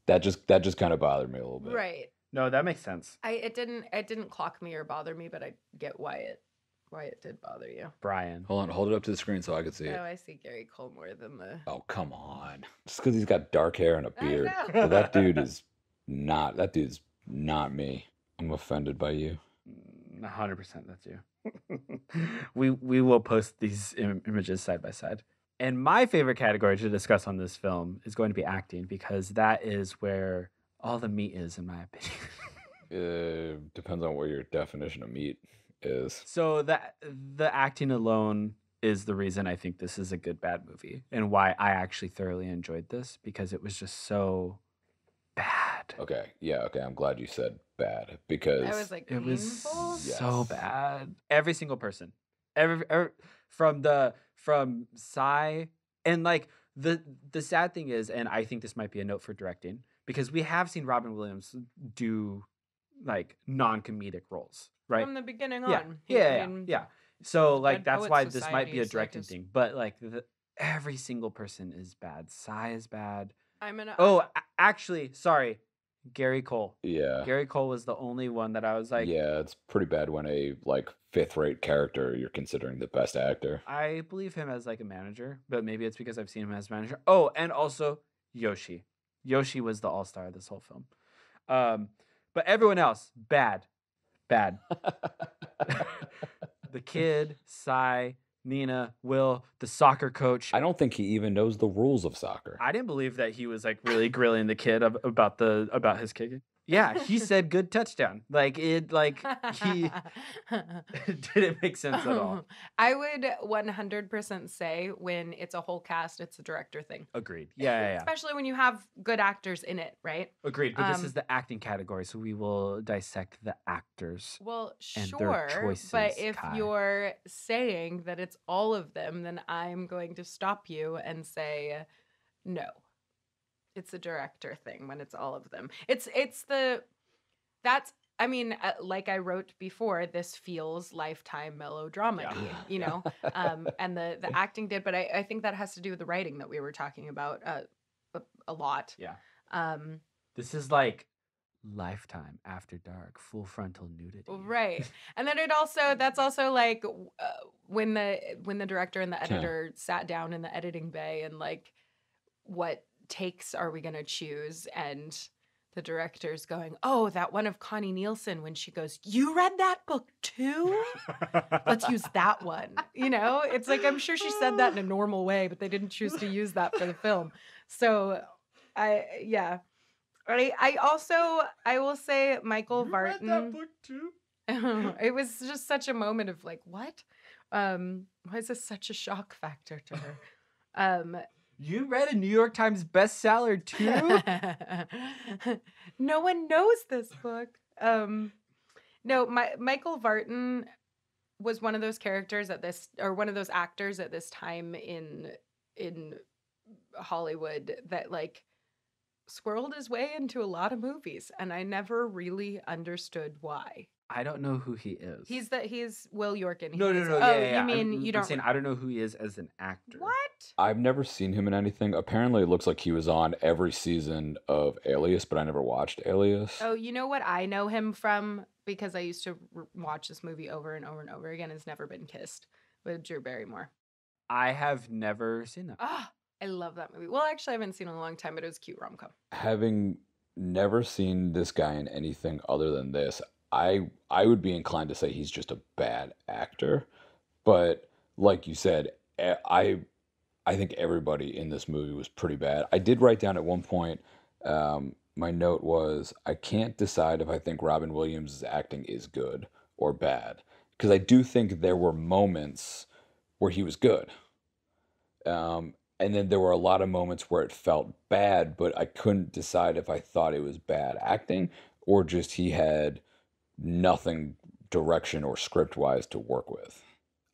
That just kind of bothered me a little bit. Right. No, that makes sense. It didn't clock me or bother me, but I get why it did bother you. Brian. Hold on, hold it up to the screen so I can see it. Oh, I see Gary Cole more than the. Oh, come on. Just because he's got dark hair and a I beard. know. Well, that dude's not me. I'm offended by you. 100% that's you. we will post these images side by side. And my favorite category to discuss on this film is going to be acting because that is where all the meat is, in my opinion. Depends on what your definition of meat is. So the acting alone is the reason I think this is a good bad movie and why I actually thoroughly enjoyed this because it was just so bad. Okay, yeah, okay. I'm glad you said bad because I was like, It was painful? so Yes. bad. Every single person, every from Psy, and like the sad thing is, and I think this might be a note for directing because we have seen Robin Williams do like non-comedic roles, right? From the beginning Yeah, on. yeah. So like Dead that's Poets why this might Society be a is, like, directing his- thing, but like every single person is bad. Psy is bad. I'm gonna. Oh, actually, sorry, Gary Cole. yeah. Gary Cole was the only one that I was like, Yeah, it's pretty bad when a like fifth-rate character you're considering the best actor. I believe him as like a manager, but maybe it's because I've seen him as manager. Oh, and also Yoshi. Yoshi was the all-star of this whole film. But everyone else, bad. The kid, Psy, Nina, Will, the soccer coach. I don't think he even knows the rules of soccer. I didn't believe that he was like really grilling the kid about his kicking. Yeah, he said good touchdown. Like it he it didn't make sense at all. I would 100% say when it's a whole cast, it's a director thing. Agreed. Yeah. Especially when you have good actors in it, right? Agreed. But this Um, is the acting category, so we will dissect the actors. Well, And their sure. But choices, if Kai. you're saying that it's all of them, then I'm going to stop you and say no. It's a director thing when it's all of them. Like I wrote before, this feels Lifetime melodrama, Yeah. you know, and the acting did, but I think that has to do with the writing that we were talking about a lot. Yeah. Um, This is like Lifetime After Dark, full frontal nudity. Right. And then that's also like when the director and the editor sat down in the editing bay and like, what takes are we going to choose? And the director's going, oh, that one of Connie Nielsen when she goes, you read that book too? Let's use that one. You know, it's like, I'm sure she said that in a normal way, but they didn't choose to use that for the film. So I will say Michael Vartan. Read that book too? It was just such a moment of like, what? Why is this such a shock factor to her? You read a New York Times bestseller too? No one knows this book. No, Michael Vartan was one of those characters one of those actors at this time in Hollywood that like squirreled his way into a lot of movies, and I never really understood why. I don't know who he is. He's Will Yorkin. No. Oh, Yeah. you mean I'm you don't? saying I don't know who he is as an actor. What? I've never seen him in anything. Apparently, it looks like he was on every season of Alias, but I never watched Alias. Oh, you know what I know him from, because I used to watch this movie over and over and over again, is Never Been Kissed with Drew Barrymore. I have never seen that. Ah, I love that movie. Well, actually, I haven't seen it in a long time, but it was a cute rom-com. Having never seen this guy in anything other than this, I would be inclined to say he's just a bad actor. But like you said, I think everybody in this movie was pretty bad. I did write down at one point, my note was, I can't decide if I think Robin Williams' acting is good or bad. Because I do think there were moments where he was good. And then there were a lot of moments where it felt bad, but I couldn't decide if I thought it was bad acting or just he had nothing direction or script wise to work with.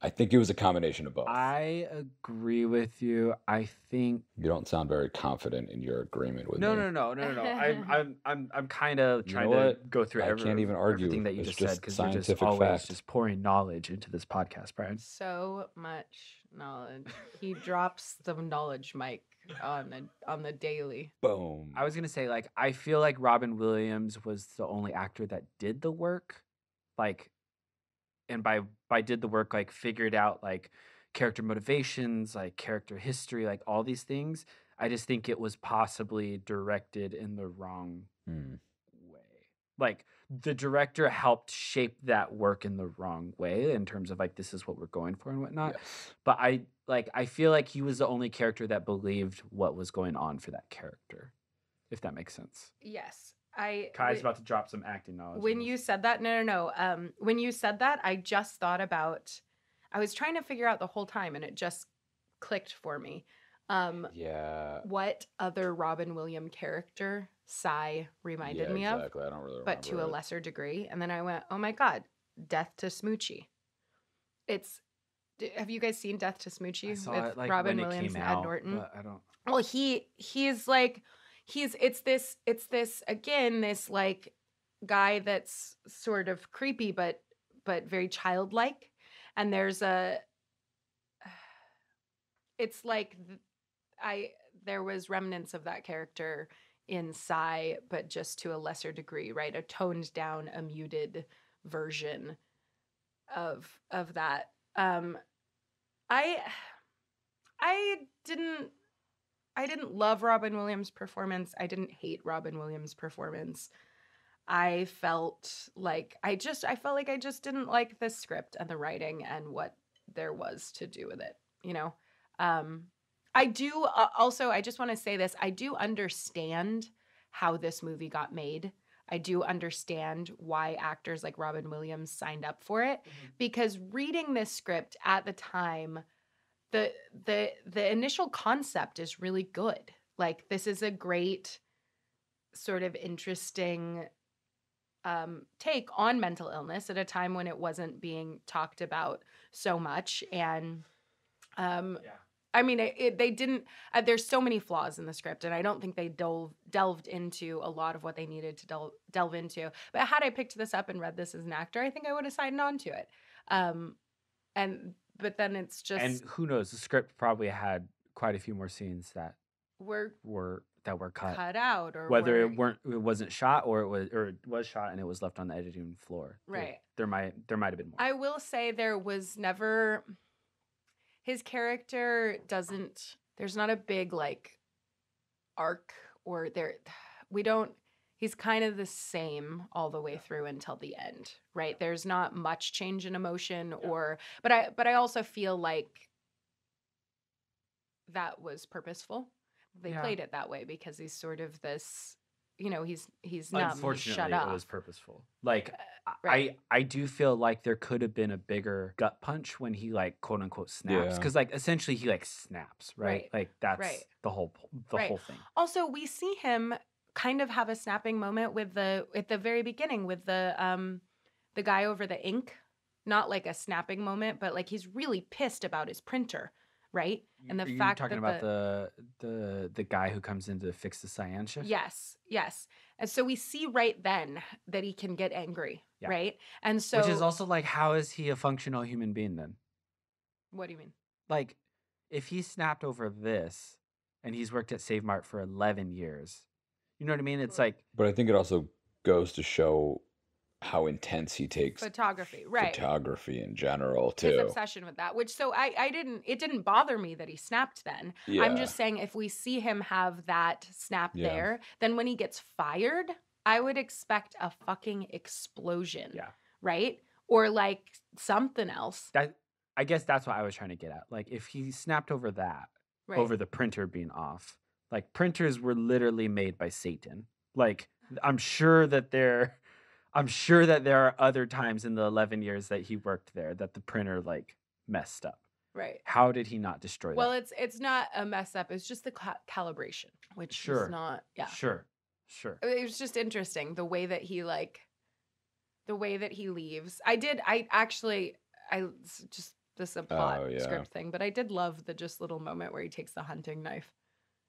I think it was a combination of both. I agree with you. I think You don't sound very confident in your agreement with no, me. I'm kind of You trying know to what? go through I can't even argue. everything that you It's just said just because you're just scientific always fact. just pouring knowledge into this podcast, Brian. So much knowledge. He drops the knowledge mic on the daily. Boom. I was gonna say, like, I feel like Robin Williams was the only actor that did the work, like, and by did the work, like, figured out like character motivations, like character history, like all these things. I just think it was possibly directed in the wrong Hmm. way. Like the director helped shape that work in the wrong way in terms of like this is what we're going for and whatnot. Yes. But I feel like he was the only character that believed what was going on for that character, if that makes sense. Yes. Kai's about to drop some acting knowledge. When you said that, no. When you said that, I just thought about. I was trying to figure out the whole time, and it just clicked for me. Yeah. What other Robin Williams character Cy reminded me of, exactly. I don't really remember but to a it. lesser degree. And then I went, "Oh my God, Death to Smoochie." Have you guys seen Death to Smoochie I saw with it like Robin when it Williams came and Ed out, Norton? but I don't. Well, it's this again, this like guy that's sort of creepy but very childlike. And there's it's like there was remnants of that character in Psy, but just to a lesser degree, right? A toned down, a muted version of that. I didn't love Robin Williams' performance. I didn't hate Robin Williams' performance. I felt like I just didn't like the script and the writing and what there was to do with it, you know? I do also, I just want to say this. I do understand how this movie got made. I do understand why actors like Robin Williams signed up for it, because reading this script at the time, the initial concept is really good. Like, this is a great sort of interesting take on mental illness at a time when it wasn't being talked about so much. And I mean, they didn't. There's so many flaws in the script, and I don't think they delved into a lot of what they needed to delve into. But had I picked this up and read this as an actor, I think I would have signed on to it. But then it's just, And who knows? The script probably had quite a few more scenes that were cut out, or whether it wasn't shot or it was shot and it was left on the editing floor. Right. There might have been more. I will say there was never. His character doesn't. There's not a big like arc, or there. We don't. He's kind of the same all the way through until the end, right? There's not much change in emotion, but I also feel like that was purposeful. They played it that way because he's sort of this, he's numb, he's Unfortunately, shut off. it was purposeful. Like, right. I do feel like there could have been a bigger gut punch when he like quote unquote snaps, because like essentially he like snaps, right? Like that's the whole whole thing. Also, we see him kind of have a snapping moment at the very beginning with the guy over the ink. Not like a snapping moment, but like he's really pissed about his printer, right? And the fact you're talking that about the guy who comes in to fix the cyan shift. Yes. And so we see right then that he can get angry, right? And so, which is also like, how is he a functional human being then? What do you mean? Like, if he snapped over this, and he's worked at Save Mart for 11 years, you know what I mean? It's like, but I think it also goes to show how intense he takes photography, right? Photography in general too. His obsession with that, which it didn't bother me that he snapped then. Yeah. I'm just saying, if we see him have that snap there, then when he gets fired, I would expect a fucking explosion. Yeah. Right? Or like something else. I guess that's what I was trying to get at. Like, if he snapped over that, Right. over the printer being off, like, printers were literally made by Satan. Like, I'm sure that there are other times in the 11 years that he worked there that the printer like messed up. Right. How did he not destroy Well, that? it's not a mess up. It's just the calibration, which Sure. is not. Yeah. Sure. It was just interesting the way that he leaves. I just this is a plot script thing, but I did love the just little moment where he takes the hunting knife.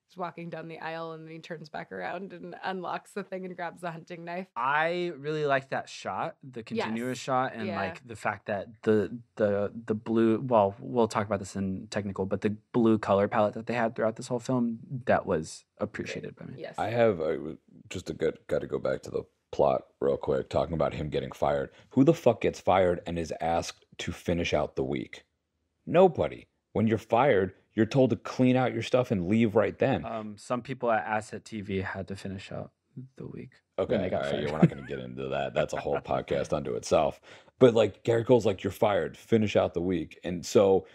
He's walking down the aisle and then he turns back around and unlocks the thing and grabs the hunting knife. I really like that shot, the continuous shot, and Yeah. like the fact that the blue. Well, we'll talk about this in technical, but the blue color palette that they had throughout this whole film, that was appreciated by me. Yes. I got to go back to the plot real quick, talking about him getting fired. Who the fuck gets fired and is asked to finish out the week? Nobody. When you're fired, you're told to clean out your stuff and leave right then. Some people at Asset TV had to finish out the week. Okay, when they got fired. we're not going to get into that. That's a whole podcast unto itself. But like Gary Cole's like, you're fired. Finish out the week. And so,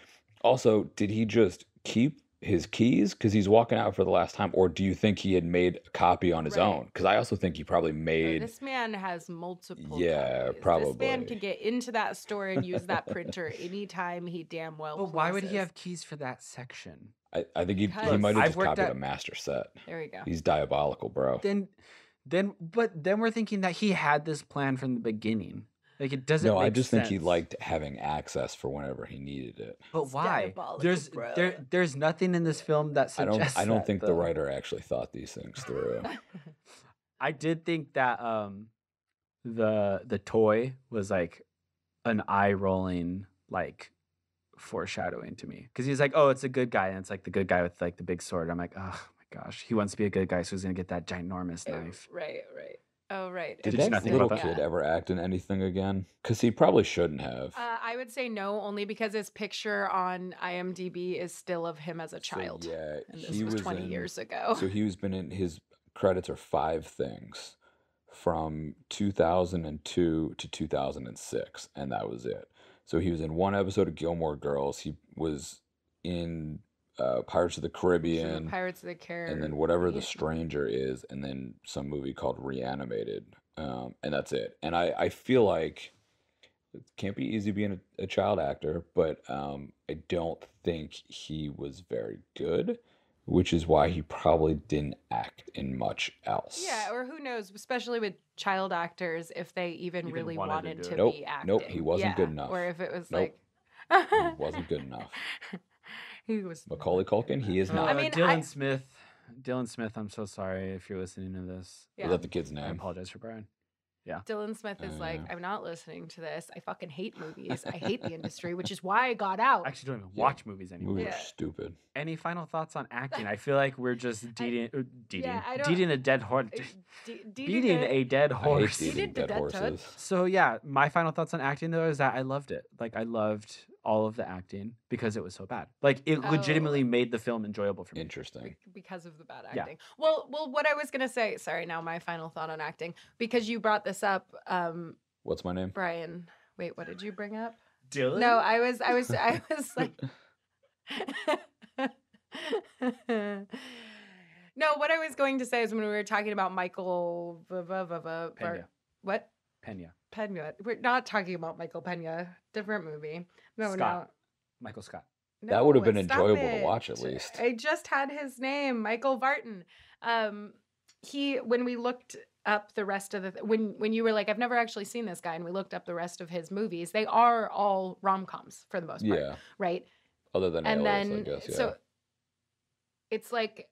also, did he just keep his keys because he's walking out for the last time, or do you think he had made a copy on his own? Because I also think he probably made. This man has multiple. Yeah, copies. probably. This man can get into that store and use that printer anytime he damn well. But why would he pleases. have keys for that section? I think he Because might have I've just worked copied at- a master set. There we go. He's diabolical, bro. Then we're thinking that he had this plan from the beginning. Like, it doesn't. No, make I just think he sense. liked having access for whenever he needed it. But It's why? diabolical, bro. There's nothing in this film that I suggests. don't that, think the though. writer actually thought these things through. I did think that the toy was like an eye rolling like foreshadowing to me, because he's like, oh, it's a good guy, and it's like the good guy with like the big sword. I'm like, oh my gosh, he wants to be a good guy, so he's gonna get that ginormous knife. Right. Oh, right. Did Did you that not think little about that? kid ever act in anything again? Because he probably shouldn't have. I would say no, only because his picture on IMDb is still of him as a child. So, yeah, And this he was 20 in- years ago. So he's been in his credits are 5 things from 2002 to 2006, and that was it. So he was in one episode of Gilmore Girls. He was in Pirates of the Caribbean. Pirates of the Caribbean. And then whatever The Stranger is, and then some movie called Reanimated, and that's it. And I feel like it can't be easy being a child actor, but I don't think he was very good, which is why he probably didn't act in much else. Yeah, or who knows, especially with child actors, if they even really wanted to Nope, be acting. nope, he wasn't good enough. Or if it was Nope. like... He wasn't good enough. He was Macaulay Culkin, he is not. I mean, Dylan Smith, I'm so sorry if you're listening to this. Is that the kid's I name? apologize for Brian. Yeah. Dylan Smith is like, yeah. I'm not listening to this. I fucking hate movies. I hate the industry, which is why I got out. I actually don't even watch movies anymore. Movies Yeah. are stupid. Any final thoughts on acting? I feel like we're just I don't- beating a dead horse. Beating a dead I hate horse. Beating beating the dead dead horses. So yeah, my final thoughts on acting though is that I loved it. Like, I loved all of the acting because it was so bad. Like, it legitimately made the film enjoyable for me. Interesting. Because of the bad Yeah. acting. Well, what I was gonna say. Sorry, now my final thought on acting, because you brought this up, What's my name? Brian. Wait, what did you bring up? Dylan? No, I was like. No, what I was going to say is when we were talking about Michael. Pena. What? Pena. Pena. We're not talking about Michael Pena. Different movie. No, Scott. Michael Scott. no. That would have been No, stop enjoyable to it. watch at least. I just had his name, Michael Vartan. When we looked up the rest of the when you were like, I've never actually seen this guy, and we looked up the rest of his movies, they are all rom-coms for the most part, Yeah. right? Other than And Alias, then I guess, yeah. so it's like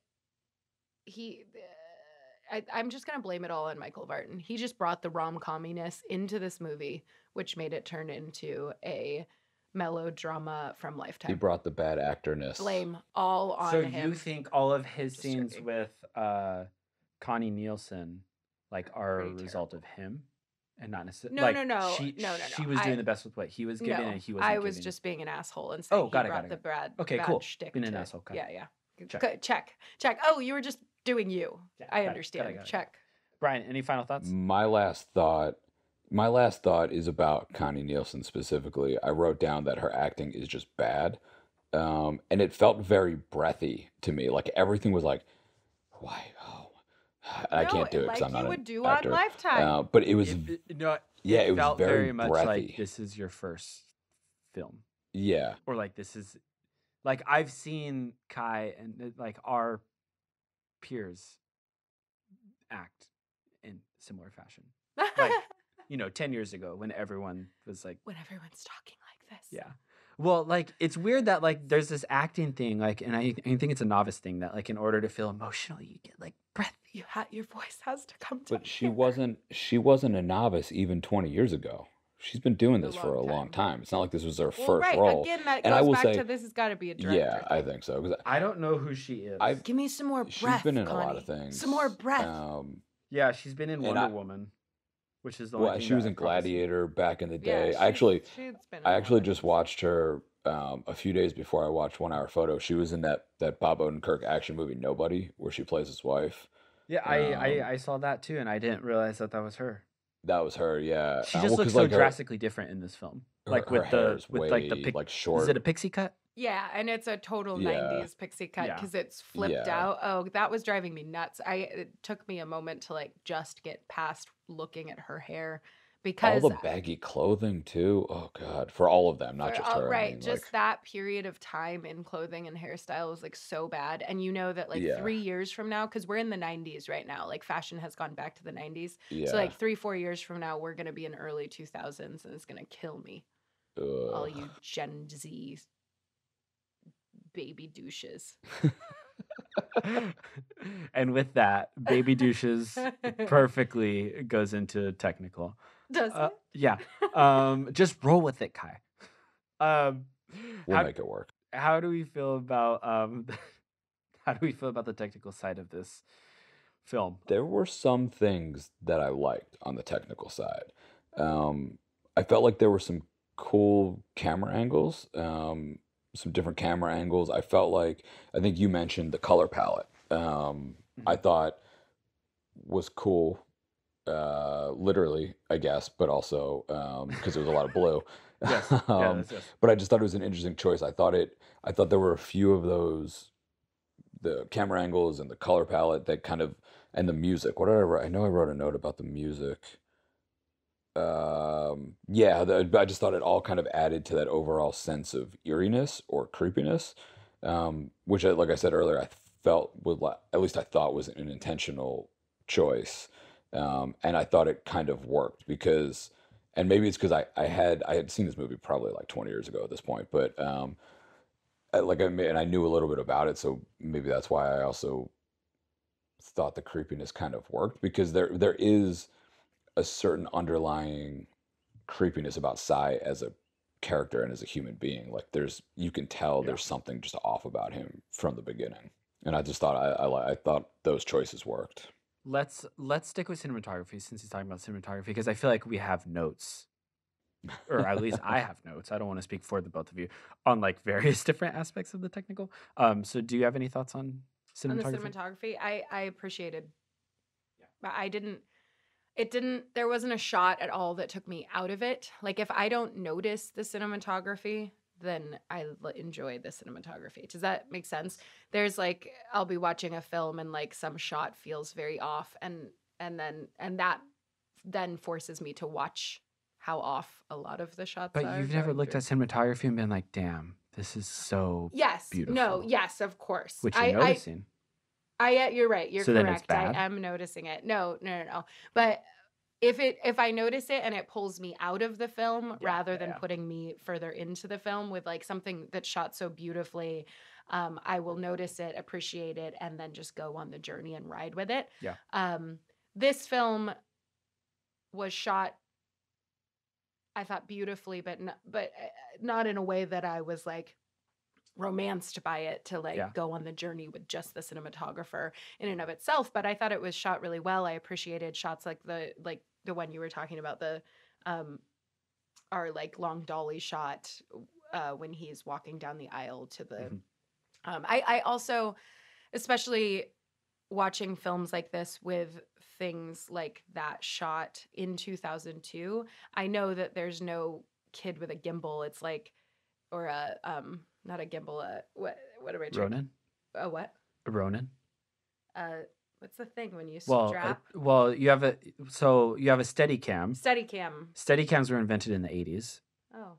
I'm just gonna blame it all on Michael Vartan. He just brought the rom-comminess into this movie, which made it turn into a melodrama from Lifetime. He brought the bad actorness. Blame all on So him. you think all of his Just scenes joking. with Connie Nielsen like are a Pretty result of him and not necessarily No, like, no, no, she, no. she was doing the best with what he was giving, and he wasn't I was giving. just being an asshole and saying Oh, got he it, brought got it, the got bad, Okay, bad cool. shtick Being an to- asshole, got Yeah, it. yeah. Check. Check. Oh, you were just doing you. Yeah, I got it, understand. got it. Check. Brian, any final thoughts? My last thought My last thought is about Connie Nielsen specifically. I wrote down that her acting is just bad. And it felt very breathy to me. Like everything was like, why? Oh, I No, can't do it because like I'm not you an would do on actor. Lifetime. But it was, yeah, it it was felt very very much like breathy. this is your first film, Yeah. or like this is like I've seen Kai and like our peers act in similar fashion. Like, 10 years ago when everyone was like, when everyone's talking like this. yeah. Well, like it's weird that like there's this acting thing, like, and I think it's a novice thing that like in order to feel emotional, you get like breathy. Your voice has to come down. But she wasn't a novice even 20 years ago. She's been doing this for a long time. It's not like this was her Well, first right. role. Again, that And I goes will back say, to this has got to be a director. yeah, I thing. think so. 'Cause I don't know who she is. Give me some more breath. she's been in Connie. a lot of things. Some more breath. Yeah, she's been in and Wonder I- Woman, which is the only Well, thing she was that in I've probably seen. Gladiator back in the Yeah, day. she's I actually been in I a actually lot of just things. watched her a few days before I watched 1 Hour Photo. She was in that Bob Odenkirk action movie Nobody, where she plays his wife. Yeah, I saw that too, and I didn't realize that was her. That was her, yeah. She Well, just looks 'cause, so like, drastically different in this film. Like her with hair the is like the way, like, short. Is it a pixie cut? Yeah, and it's a total Yeah. 90s pixie cut Yeah. because it's flipped Yeah. out. Oh, that was driving me nuts. It took me a moment to like just get past looking at her hair All because the baggy clothing too. Oh God, for all of them, not for- just her. I right, mean, just like, that period of time in clothing and hairstyle was like so bad. And you know that like Yeah. 3 years from now, because we're in the 90s right now, like fashion has gone back to the 90s. yeah. So like 3-4 years from now, we're gonna be in early 2000s and it's gonna kill me. All Ugh. you Gen Z baby douches. And with that, baby douches perfectly goes into technical. Does it? Yeah. Just roll with it, Kai. We'll how, make it work. how do we feel about how do we feel about the technical side of this film? There were some things that I liked on the technical side. I felt like there were some cool camera angles, some different camera angles. I think you mentioned the color palette. I thought was cool, literally, I guess, but also because there was a lot of blue. Yes. Yeah, yes. But I just thought it was an interesting choice. I thought there were a few of those, the camera angles and the color palette that kind of, and the music. What did I write? I know I wrote a note about the music. Yeah, I just thought it all kind of added to that overall sense of eeriness or creepiness, which, like I said earlier, I felt at least I thought was an intentional choice, and I thought it kind of worked because, and maybe it's because I had seen this movie probably like 20 years ago at this point, but and I knew a little bit about it, so maybe that's why I also thought the creepiness kind of worked because there is a certain underlying creepiness about Psy as a character and as a human being. Like you can tell there's something just off about him from the beginning. And I just thought I thought those choices worked. Let's stick with cinematography since he's talking about cinematography because I feel like we have notes, or at least I have notes. I don't want to speak for the both of you on like various different aspects of the technical. So do you have any thoughts on cinematography? On the cinematography, I appreciated. But there wasn't a shot at all that took me out of it. Like if I don't notice the cinematography, then I enjoy the cinematography. Does that make sense? There's like, I'll be watching a film and like some shot feels very off and that then forces me to watch how off a lot of the shots are. But you've never looked at cinematography and been like, damn, this is so beautiful. No, yes, of course. Which you're noticing. You're right. You're so correct. Then it's bad? I am noticing it. No. But if I notice it and it pulls me out of the film rather than putting me further into the film with like something that's shot so beautifully, I will notice it, appreciate it, and then just go on the journey and ride with it. Yeah. This film was shot, I thought, beautifully, but not in a way that I was like romanced by it to like go on the journey with just the cinematographer in and of itself. But I thought it was shot really well. I appreciated shots like the one you were talking about, the our like long dolly shot when he's walking down the aisle to the I also, especially watching films like this with things like that shot in 2002. I know that there's no kid with a gimbal. It's like, or a not a gimbal. What am I trying? Ronin? A what? A Ronin? What's the thing when you Well, strap? you have a Steadicam. Steadicam. Steadicams were invented in the 80s. Oh.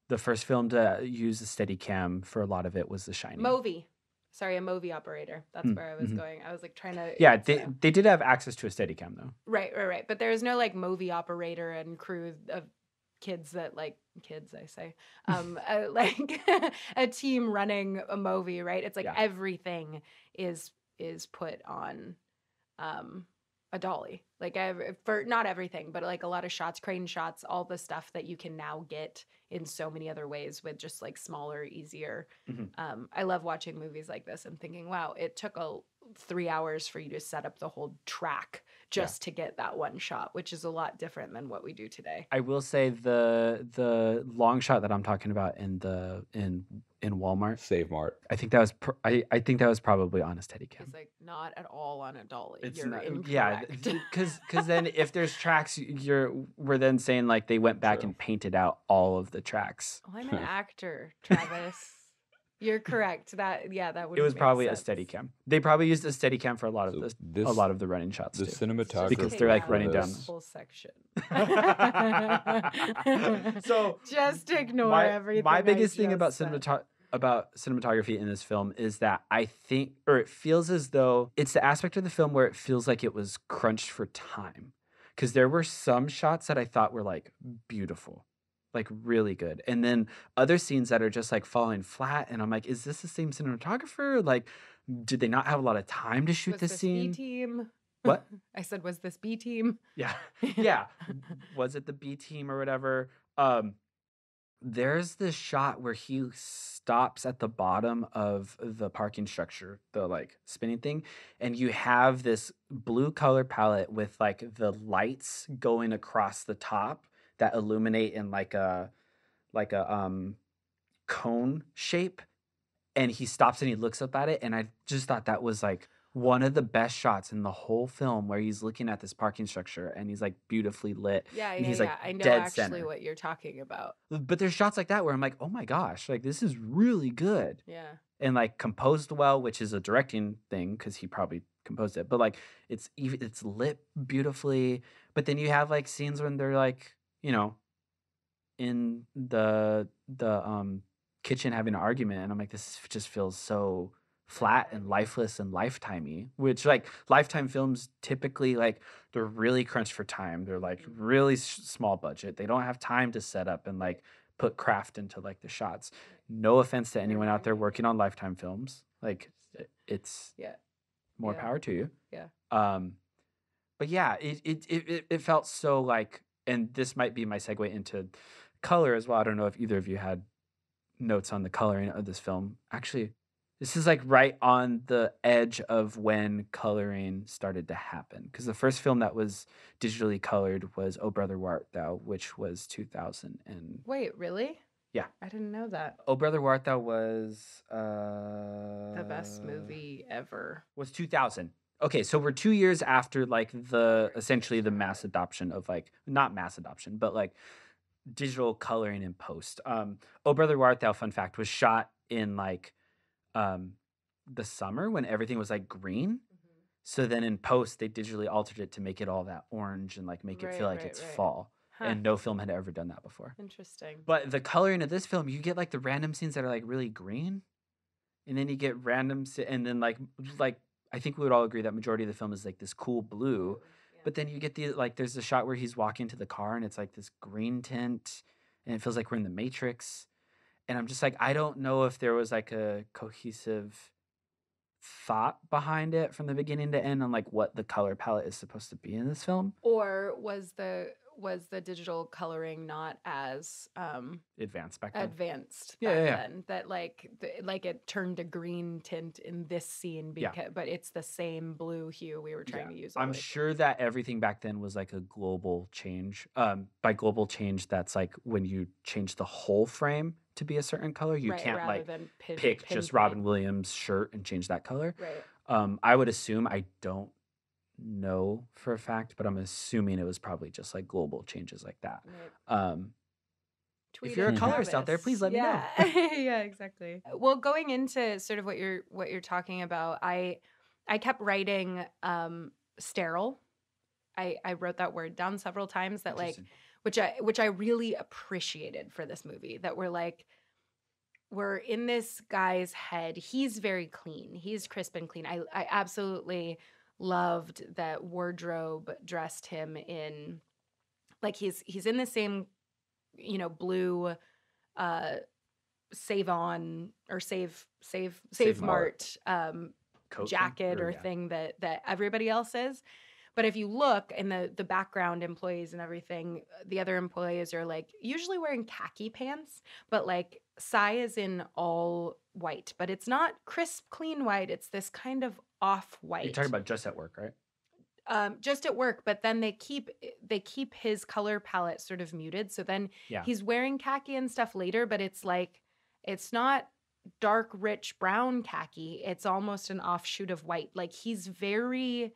The first film to use a Steadicam for a lot of it was The Shining. Movi. Sorry, a Movi operator. That's where I was going. I was like trying to. Yeah, they did have access to a Steadicam though. Right. But there's no like Movi operator and crew of kids that like kids. I say, like a team running a Movi. Right. It's like everything is put on a dolly. Like for not everything, but like a lot of shots, crane shots, all the stuff that you can now get in so many other ways with just like smaller, easier. I love watching movies like this and thinking, wow, it took 3 hours for you to set up the whole track just to get that one shot, which is a lot different than what we do today. I will say the long shot that I'm talking about in Walmart, Save Mart. I think that was I think that was probably on a Steadicam. It's like not at all on a dolly. You're not, incorrect. because then if there's tracks, we're then saying like they went back and painted out all of the tracks. Oh, I'm an actor, Travis. You're correct. That would. It was probably a Steadicam. They probably used a Steadicam for a lot of a lot of the running shots the too. cinematographer Because they're like running down this whole section. So just ignore everything. My biggest thing about said. cinematography in this film is that I think, or it feels as though it's the aspect of the film where it feels like it was crunched for time. Because there were some shots that I thought were like beautiful, like really good. And then other scenes that are just like falling flat. And I'm like, is this the same cinematographer? Like, did they not have a lot of time to shoot this scene? B-team? What? I said, was this B-team? Yeah. Yeah. Was it the B team or whatever? There's this shot where he stops at the bottom of the parking structure, the like spinning thing, and you have this blue color palette with like the lights going across the top that illuminate in like a cone shape. And he stops and he looks up at it, and I just thought that was like one of the best shots in the whole film, where he's looking at this parking structure and he's like beautifully lit. And he's like I know dead actually center. what you're talking about. But there's shots like that where I'm like, oh my gosh, like this is really good. Yeah. And like composed well, which is a directing thing because he probably composed it. But like it's lit beautifully. But then you have like scenes when they're like, you know, in the kitchen having an argument, and I'm like, this just feels so flat and lifeless and lifetimey, which like Lifetime films typically like they're really crunched for time. They're like really small budget. They don't have time to set up and like put craft into like the shots. No offense to anyone out there working on Lifetime films. Like it's more power to you. Yeah. But yeah, it felt so like, and this might be my segue into color as well. I don't know if either of you had notes on the coloring of this film. Actually, this is like right on the edge of when coloring started to happen. Because the first film that was digitally colored was Oh Brother, Where Art Thou, which was 2000. Wait, really? Yeah. I didn't know that. Oh Brother, Where Art Thou was the best movie ever. Was 2000. Okay, so we're 2 years after like essentially the mass adoption of like, not mass adoption, but like digital coloring in post. Oh Brother, Where Art Thou, fun fact, was shot in like the summer when everything was like green. So then in post they digitally altered it to make it all that orange and like make it feel like it's fall. And no film had ever done that before. Interesting. But the coloring of this film, you get like the random scenes that are like really green, and then you get and then like I think we would all agree that majority of the film is like this cool blue. But then you get there's a shot where he's walking to the car and it's like this green tint and it feels like we're in the Matrix. And I'm just like, I don't know if there was like a cohesive thought behind it from the beginning to end on like what the color palette is supposed to be in this film. Or was the digital coloring not as advanced back then? Advanced back then. That like it turned a green tint in this scene but it's the same blue hue we were trying to use. I'm sure that everything back then was like a global change. By global change, that's like when you change the whole frame to be a certain color. You can't like pick just Robin Williams' shirt and change that color. Right. I would assume, I don't know for a fact, but I'm assuming it was probably just like global changes like that. Right. If Tweet you're a at colorist out there, Travis. please let me know. Yeah, exactly. Well, going into sort of what you're talking about, I kept writing sterile. I wrote that word down several times, that like which I really appreciated for this movie, that we're in this guy's head. He's very clean. He's crisp and clean. I absolutely loved that wardrobe dressed him in, like, he's in the same, blue Save On or Save Mart Coat jacket or yeah. thing that everybody else is. But if you look in the background employees and everything, the other employees are like usually wearing khaki pants, but like Sai is in all white, but it's not crisp, clean white. It's this kind of off white. You're talking about just at work, right? Just at work, but then they keep his color palette sort of muted. So then he's wearing khaki and stuff later, but it's like, it's not dark, rich brown khaki. It's almost an offshoot of white. Like, he's very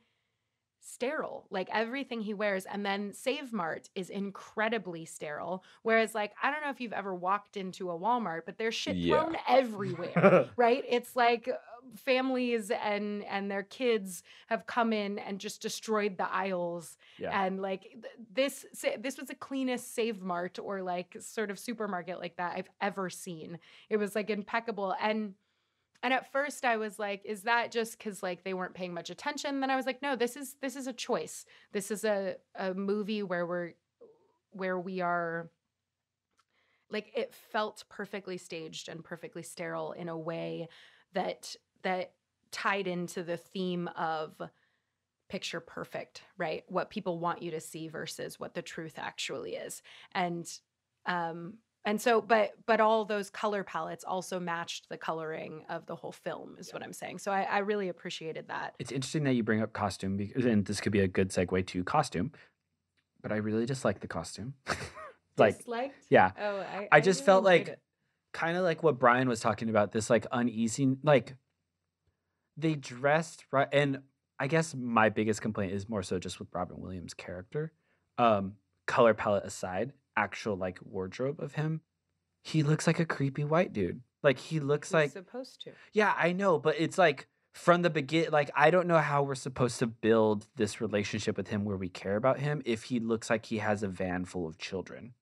sterile, like everything he wears. And then Save Mart is incredibly sterile, whereas, like, I don't know if you've ever walked into a Walmart, but there's shit thrown everywhere. Right? It's like families and their kids have come in and just destroyed the aisles. And like this was the cleanest Save Mart or like sort of supermarket like that I've ever seen. It was like impeccable. And at first I was like, is that just because like they weren't paying much attention? Then I was like, no, this is a choice. This is a movie where we are, like, it felt perfectly staged and perfectly sterile in a way that tied into the theme of picture perfect, right? What people want you to see versus what the truth actually is. And so, but all those color palettes also matched the coloring of the whole film, is what I'm saying. So I really appreciated that. It's interesting that you bring up costume, because, and this could be a good segue to costume, but I really dislike the costume. Like, disliked? Yeah. Oh, I just really felt like enjoyed it. kind of like what Brian was talking about, this like uneasy, like they dressed right. And I guess my biggest complaint is more so just with Robin Williams' character. Color palette aside, actual like wardrobe of him, he looks like a creepy white dude. Like, he looks He's like, supposed to. yeah, I know, but it's like from the begin, like, I don't know how we're supposed to build this relationship with him where we care about him if he looks like he has a van full of children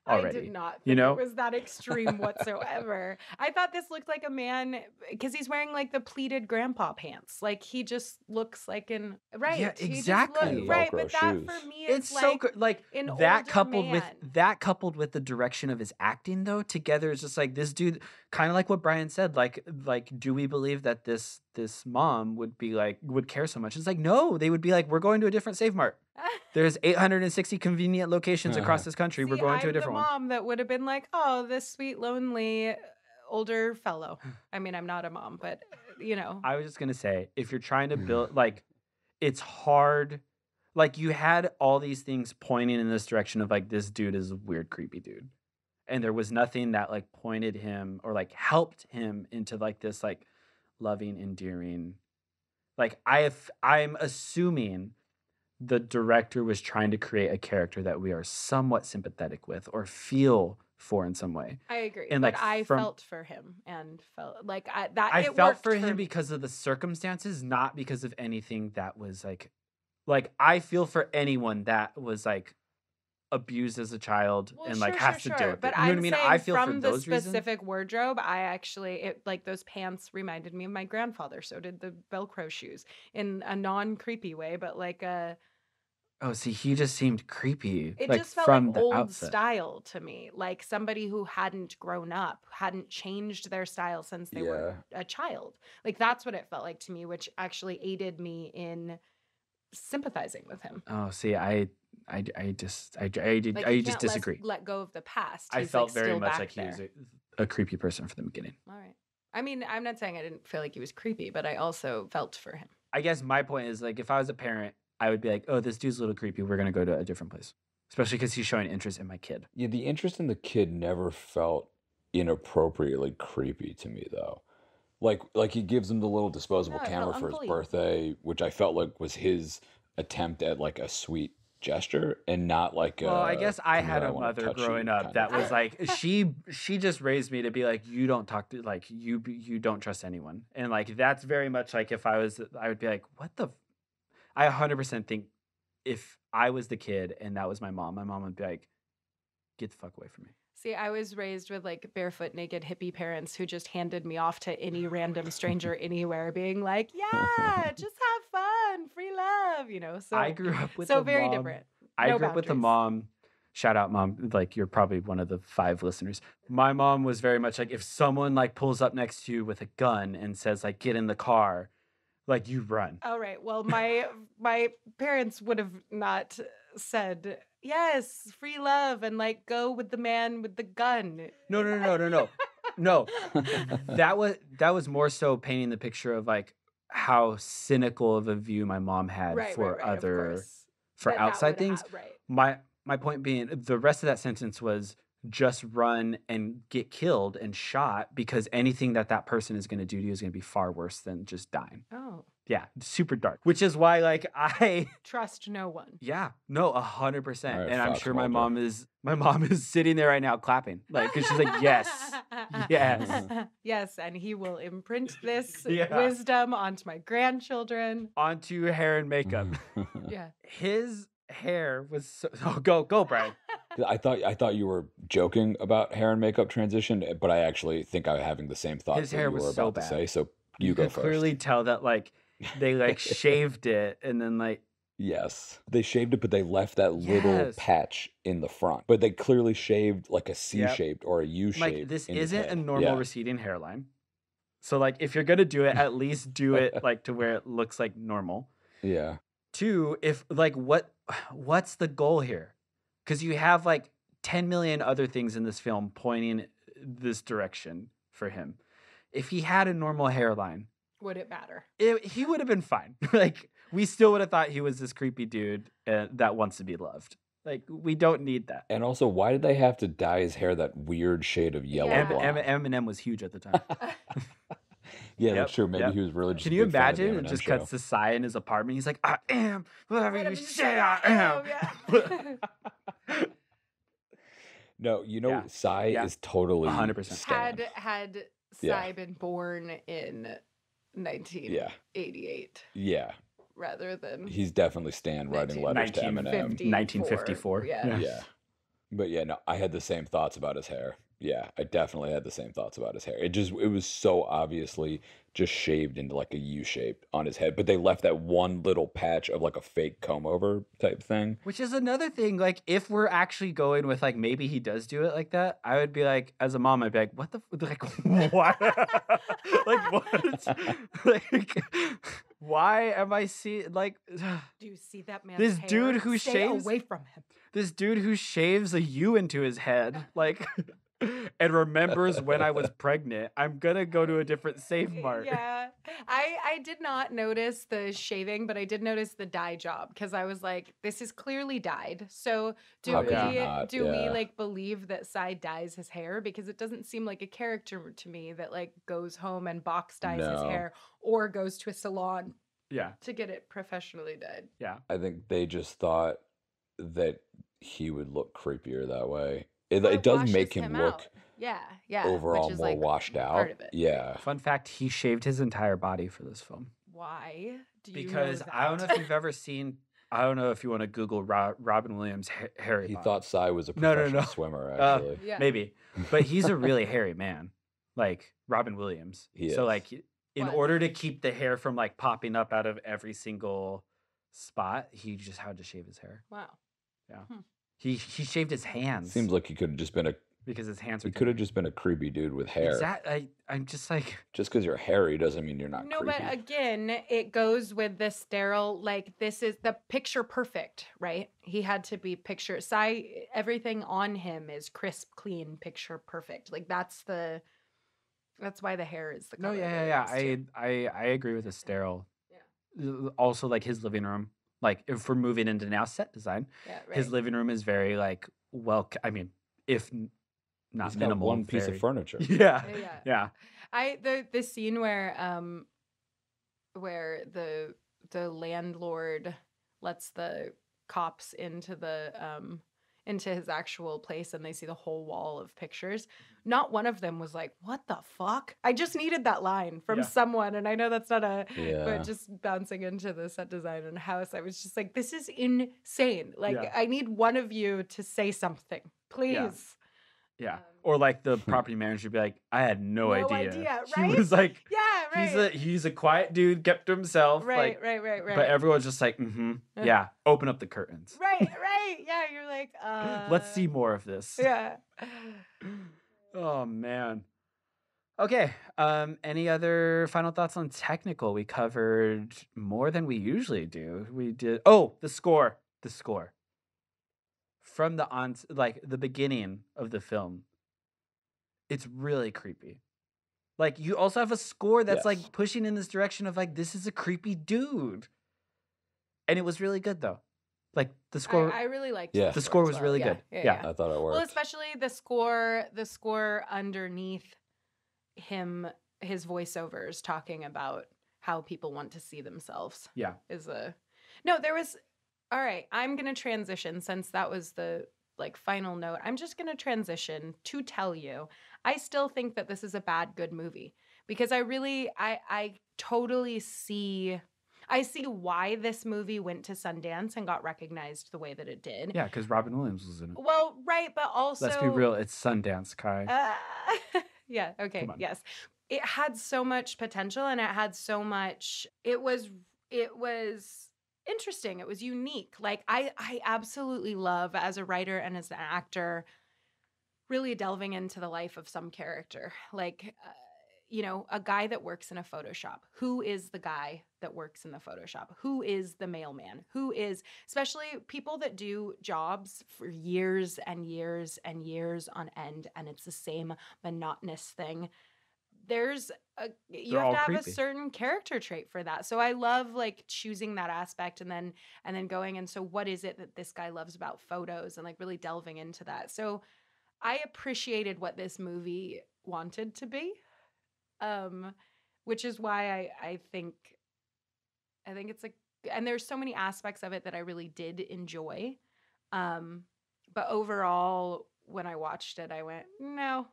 already. I did not think You know? it was that extreme whatsoever. I thought this looked like a man because he's wearing like the pleated grandpa pants. Like, he just looks like an right. Yeah, he just exactly. right, Velcro but that shoes. for me is It's like so good. Like, an that older coupled with the direction of his acting, though, together is just like, this dude, kind of like what Brian said, like do we believe that this mom would care so much? It's like, no, they would be like, we're going to a different Save Mart. There's 860 convenient locations across this country. We're going to a different I'm the one. mom that would have been like, oh, this sweet, lonely, older fellow. I mean, I'm not a mom, but I was just gonna say, if you're trying to build, like, it's hard. Like, you had all these things pointing in this direction of like, this dude is a weird, creepy dude, and there was nothing that like pointed him or like helped him into like this like loving, endearing. Like, I'm assuming the director was trying to create a character that we are somewhat sympathetic with or feel for in some way. I agree. And but like, I felt for him and felt like I it felt worked for him me. because of the circumstances, not because of anything that was like I feel for anyone that was like abused as a child and like has to deal with but it. You know what I mean? I feel for from those the reasons. specific wardrobe, like those pants reminded me of my grandfather. So did the Velcro shoes in a non-creepy way, but like a. Oh, see, he just seemed creepy. It like, just felt from like the old outset. style to me, like somebody who hadn't grown up, hadn't changed their style since they were a child. Like, that's what it felt like to me, which actually aided me in sympathizing with him. Oh, see, I just disagree. Let go of the past. I He's, felt like, very still much back like he there. was a creepy person from the beginning. All right. I mean, I'm not saying I didn't feel like he was creepy, but I also felt for him. I guess my point is, like, if I was a parent, I would be like, oh, this dude's a little creepy. We're going to go to a different place. Especially because he's showing interest in my kid. Yeah, the interest in the kid never felt inappropriately creepy to me, though. Like he gives him the little disposable No, it camera felt for his unbelievable. birthday, which I felt like was his attempt at like a sweet gesture and not like Well, I guess I had a wanna mother touch you growing up kind that of was thing. like she just raised me to be like, you don't talk to like you don't trust anyone, and like that's very much like if I would be like, what the I 100% think if I was the kid and that was my mom would be like, get the fuck away from me. See, I was raised with like barefoot, naked hippie parents who just handed me off to any random stranger anywhere, being like, "Yeah, just have fun, free love," you know. I So, grew up with so a very mom. different. I No grew up with a boundaries. mom. Shout out, mom. Like you're probably one of the 5 listeners. My mom was very much like if someone like pulls up next to you with a gun and says like get in the car, like you run. All right. Well, my parents would have not said yes, free love, and like go with the man with the gun. No. That was more so painting the picture of like how cynical of a view my mom had Right, for right, right. Of other course. for That outside would things. right. My point being the rest of that sentence was just run and get killed and shot because anything that person is going to do to you is going to be far worse than just dying. Oh, Yeah, super dark. Which is why like trust no one. yeah, no, All 100%. right, And I'm Fox sure Mulder. my mom is sitting there right now clapping. Like cuz she's like, "Yes. Yes." Yes, and he will imprint this Yeah. wisdom onto my grandchildren. Onto hair and makeup. Yeah. His hair was so oh, go Brian. I thought you were joking about hair and makeup transition, but I actually think I'm having the same thought His that hair you was were so about to bad. say. So you You go could first. clearly tell that like they like shaved it and then like Yes. They shaved it, but they left that little Yes. patch in the front. But they clearly shaved like a Yep. C-shaped or a U-shape. like this in his isn't a head. normal Yeah. receding hairline. So like if you're going to do it, at least do it like to where it looks like normal. Yeah. 2, if like what's the goal here? Cuz you have like 10 million other things in this film pointing this direction for him. If he had a normal hairline, Would it matter? he would have been fine. Like we still would have thought he was this creepy dude that wants to be loved. Like we don't need that. And also, why did they have to dye his hair that weird shade of yellow Yeah. blonde? Eminem was huge at the time. Yeah, Yep, that's true. Maybe yep. he was really just Can a you big fan of the imagine? It Eminem just show. cuts to Psy in his apartment. He's like, I am whatever Whatever you say I am. Yeah. No, you know, Yeah. Psy Yeah. is totally 100%. Stan. Had Yeah. Psy been born in 1988 Yeah, rather than he's definitely Stan writing letters to Eminem. 1954. Yeah. Yeah. But yeah, no, I had the same thoughts about his hair. Yeah, I definitely had the same thoughts about his hair. It was so obviously just shaved into like a U shape on his head, but they left that one little patch of like a fake comb over type thing. Which is another thing. Like, if we're actually going with like maybe he does do it like that, I would be like, as a mom, I'd be like, what the like what? Like what? Like why am I seeing like Do you see that man? This dude who Stay shaves- away from him. this dude who shaves a U into his head, like and remembers when I was pregnant? I'm gonna go to a different Safe Mart. Yeah, I did not notice the shaving, but I did notice the dye job because I was like, this is clearly dyed. So do How we could you not? do we Yeah. like believe that Sai dyes his hair? Because it doesn't seem like a character to me that like goes home and box dyes his No. hair or goes to a salon Yeah. to get it professionally dyed. Yeah. I think they just thought that he would look creepier that way. It Or does washes make him look out. Yeah, yeah. overall which is, more like, washed out. part of it. Yeah. Fun fact: he shaved his entire body for this film. Why do you Because know I don't know that? if you've ever seen. I don't know if you want to Google Robin Williams hairy. He body. thought Psy was a No, professional no. swimmer, Uh, actually. Yeah. Maybe, but he's a really hairy man, like Robin Williams. He So is. like, in Was. order to keep the hair from like popping up out of every single spot, he just had to shave his hair. Wow. He shaved his hands. Seems like he could have just been because his hands were. he could have just been a creepy dude with hair. I'm just like. Just because you're hairy doesn't mean you're not No, creepy. but again, it goes with the sterile, like this is the picture perfect, right? He had to be picture everything on him is crisp, clean, picture perfect. Like that's why the hair is the No, color. yeah. that it is, too. I agree with the sterile. Yeah. Also, like his living room. Like if we're moving into now set design, Yeah, right. his living room is very like well. I mean, if not He's got minimal, one piece very- of furniture. Yeah, Yeah. yeah. The scene where the landlord lets the cops into his actual place, and they see the whole wall of pictures. Not one of them was like, "What the fuck?" I just needed that line from Yeah. someone, and I know that's not a. Yeah. But just bouncing into the set design and house, I was just like, "This is insane!" Like, Yeah. I need one of you to say something, please. Yeah. Or like the property manager be like, I had no No idea. idea, He right? was like, Yeah, right. he's a quiet dude, kept to himself. Right, like, right. But everyone's just like, yeah, open up the curtains. Right. Yeah, you're like, Let's see more of this. Yeah. Oh man. Okay. Any other final thoughts on technical? We covered more than we usually do. We did the score. The score. From the beginning of the film. It's really creepy. Like, you also have a score that's Yes. like pushing in this direction of like, this is a creepy dude. And it was really good though. Like the score I really liked Yeah. the score as was well. really Yeah, good. yeah, Yeah. yeah. I thought it worked. Well, especially the score underneath him, his voiceovers talking about how people want to see themselves. Yeah. All right, I'm going to transition since that was the like final note. I'm just going to transition to tell you, I still think that this is a bad, good movie because I totally see why this movie went to Sundance and got recognized the way that it did. Yeah, because Robin Williams was in it. Well, right, but also Let's be real, it's Sundance, Kai. yeah, okay, Come on. yes. It had so much potential and it had so much it was interesting. It was unique. Like I absolutely love as a writer and as an actor really delving into the life of some character. Like a guy that works in a photo shop. Who is the guy that works in the photo shop? Who is the mailman? Who is, especially people that do jobs for years and years and years on end, and it's the same monotonous thing. You They're have all to have creepy. a certain character trait for that. So I love like choosing that aspect and then going, and so what is it that this guy loves about photos, and like really delving into that. So I appreciated what this movie wanted to be. Which is why I think it's like, and there's so many aspects of it that I really did enjoy. But overall, when I watched it, I went, no,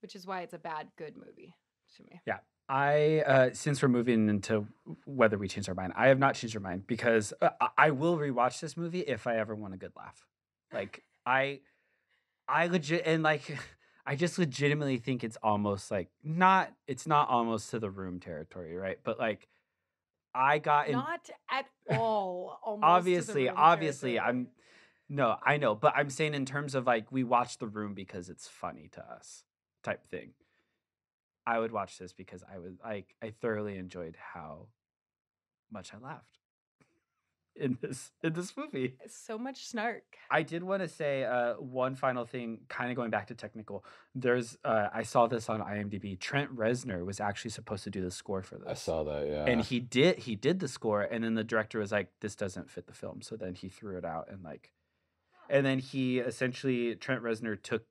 which is why it's a bad, good movie to me. Yeah. I since we're moving into whether we change our mind, I have not changed our mind because I will rewatch this movie if I ever want a good laugh. Like I legit and like I just legitimately think it's almost like it's not almost to the Room territory, right? But like I got in Not at all. Almost obviously, to the Room obviously territory. no, I know, but I'm saying in terms of like we watch The Room because it's funny to us type thing. I would watch this because I thoroughly enjoyed how much I laughed in this movie. So much snark. I did want to say one final thing, kind of going back to technical. There's I saw this on IMDb. Trent Reznor was actually supposed to do the score for this. I saw that, yeah. And he did the score, and then the director was like, "This doesn't fit the film," so then he threw it out and then he essentially Trent Reznor took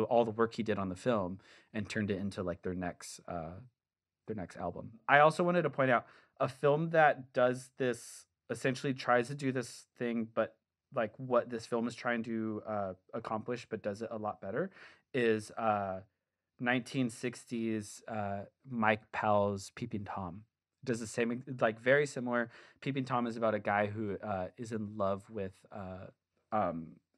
all the work he did on the film and turned it into like their next album. I also wanted to point out a film that does this, essentially tries to do this thing, but like what this film is trying to accomplish, but does it a lot better, is 1960s Mike Powell's Peeping Tom. Does the same, like very similar. Peeping Tom is about a guy who is in love with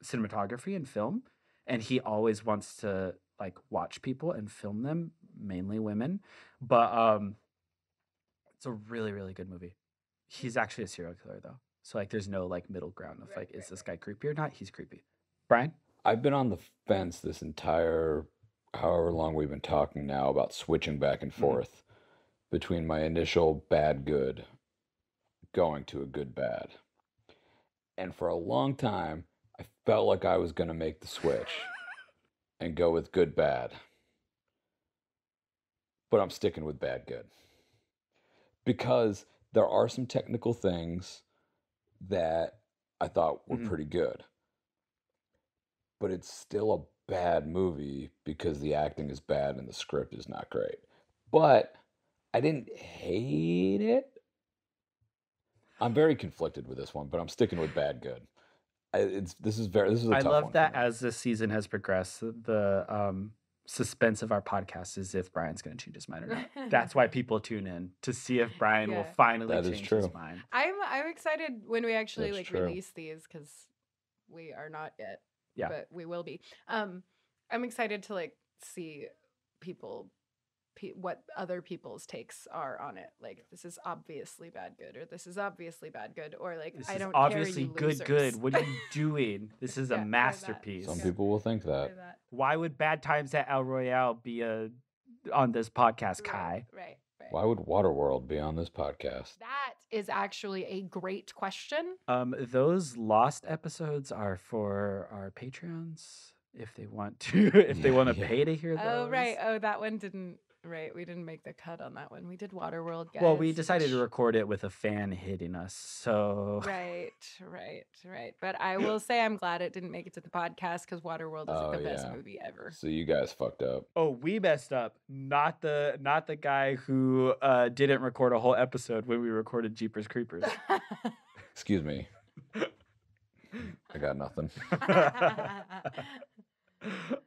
cinematography and film, and he always wants to like watch people and film them, mainly women. But it's a really, really good movie. He's actually a serial killer though. So like there's no like middle ground of like, is this guy creepy or not? He's creepy. Brian? I've been on the fence this entire however long we've been talking now about switching back and forth between my initial bad good going to a good bad. And for a long time, I felt like I was going to make the switch and go with good bad. But I'm sticking with bad good. Because there are some technical things that I thought were pretty good. But it's still a bad movie because the acting is bad and the script is not great. But I didn't hate it. I'm very conflicted with this one, but I'm sticking with bad good. This is a I tough love one that for me. as the season has progressed, the suspense of our podcast is if Brian's going to change his mind or not. That's why people tune in to see if Brian will Yeah. finally That is change true. his mind. I'm excited when we actually That's like true. release these because we are not yet. Yeah. But we will be. I'm excited to like see people what other people's takes are on it. Like this is obviously bad good, or this is obviously bad good, or like This I is don't obviously care, you good. losers. What are you doing? This is Yeah, a or that. masterpiece. Some Yeah. people will think Or that. that. Why would Bad Times at El Royale be on this podcast, Kai? Right. Why would Waterworld be on this podcast? That is actually a great question. Those lost episodes are for our Patreons if they want to Yeah. pay to hear those. Oh right. Oh, that one didn't. Right, we didn't make the cut on that one. We did Waterworld, guys. Well, we decided to which- record it with a fan hitting us, so Right. But I will say I'm glad it didn't make it to the podcast because Waterworld is like the best yeah. movie ever. So you guys fucked up. Oh, we messed up. Not the guy who didn't record a whole episode when we recorded Jeepers Creepers. Excuse me. I got nothing.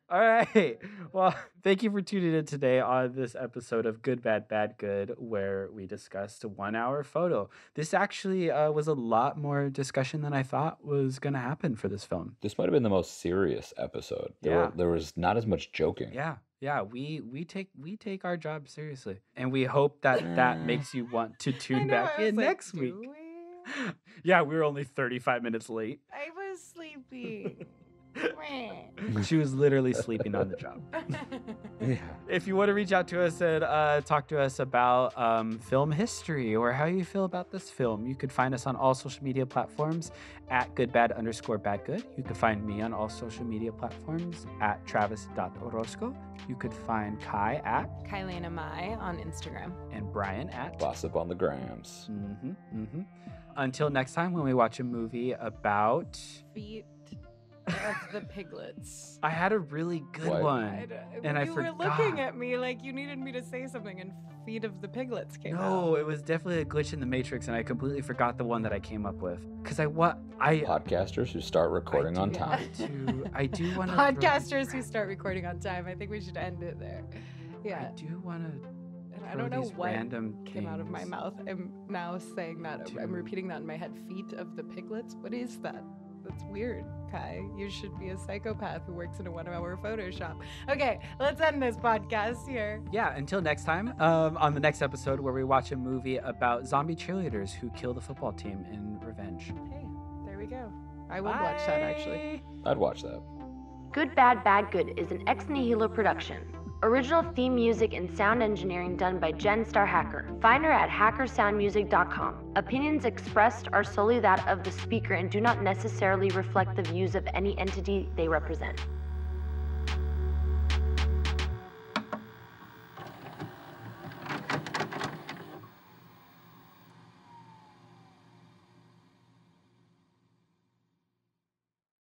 All right. Well, thank you for tuning in today on this episode of Good, Bad, Bad, Good, where we discussed a 1 hour photo. This actually was a lot more discussion than I thought was going to happen for this film. This might have been the most serious episode. There was not as much joking. Yeah. We take our job seriously, and we hope that makes you want to tune back in next week. Yeah, we were only 35 minutes late. I was sleeping. She was literally sleeping on the job. Yeah. If you want to reach out to us and talk to us about film history or how you feel about this film, you could find us on all social media platforms at goodbad_badgood. You could find me on all social media platforms at travis.orozco. You could find Kai at Kylena Mai on Instagram. and Brian at Gossip on the grams. Until next time when we watch a movie about... Feet of the piglets. I had a really good What? one. And I you forgot. were looking at me like you needed me to say something, and Feet of the Piglets came out. No, it was definitely a glitch in the Matrix, and I completely forgot the one that I came up with. Because I Podcasters who start recording on time. I do want to... Podcasters who start recording on time. I think we should end it there. Yeah. I do want to... And I don't know what random came out of my things mouth. I'm now saying that. I'm to- repeating that in my head. Feet of the Piglets? What is that? That's weird, Kai. You should be a psychopath who works in a 1 hour Photoshop. Okay, let's end this podcast here. Yeah, until next time, on the next episode where we watch a movie about zombie cheerleaders who kill the football team in revenge. Hey, there we go. I would watch that actually. I'd watch that. Good, Bad, Bad, Good is an Ex Nihilo production. Original theme music and sound engineering done by Jen Star Hacker. Find her at hackersoundmusic.com. Opinions expressed are solely that of the speaker and do not necessarily reflect the views of any entity they represent.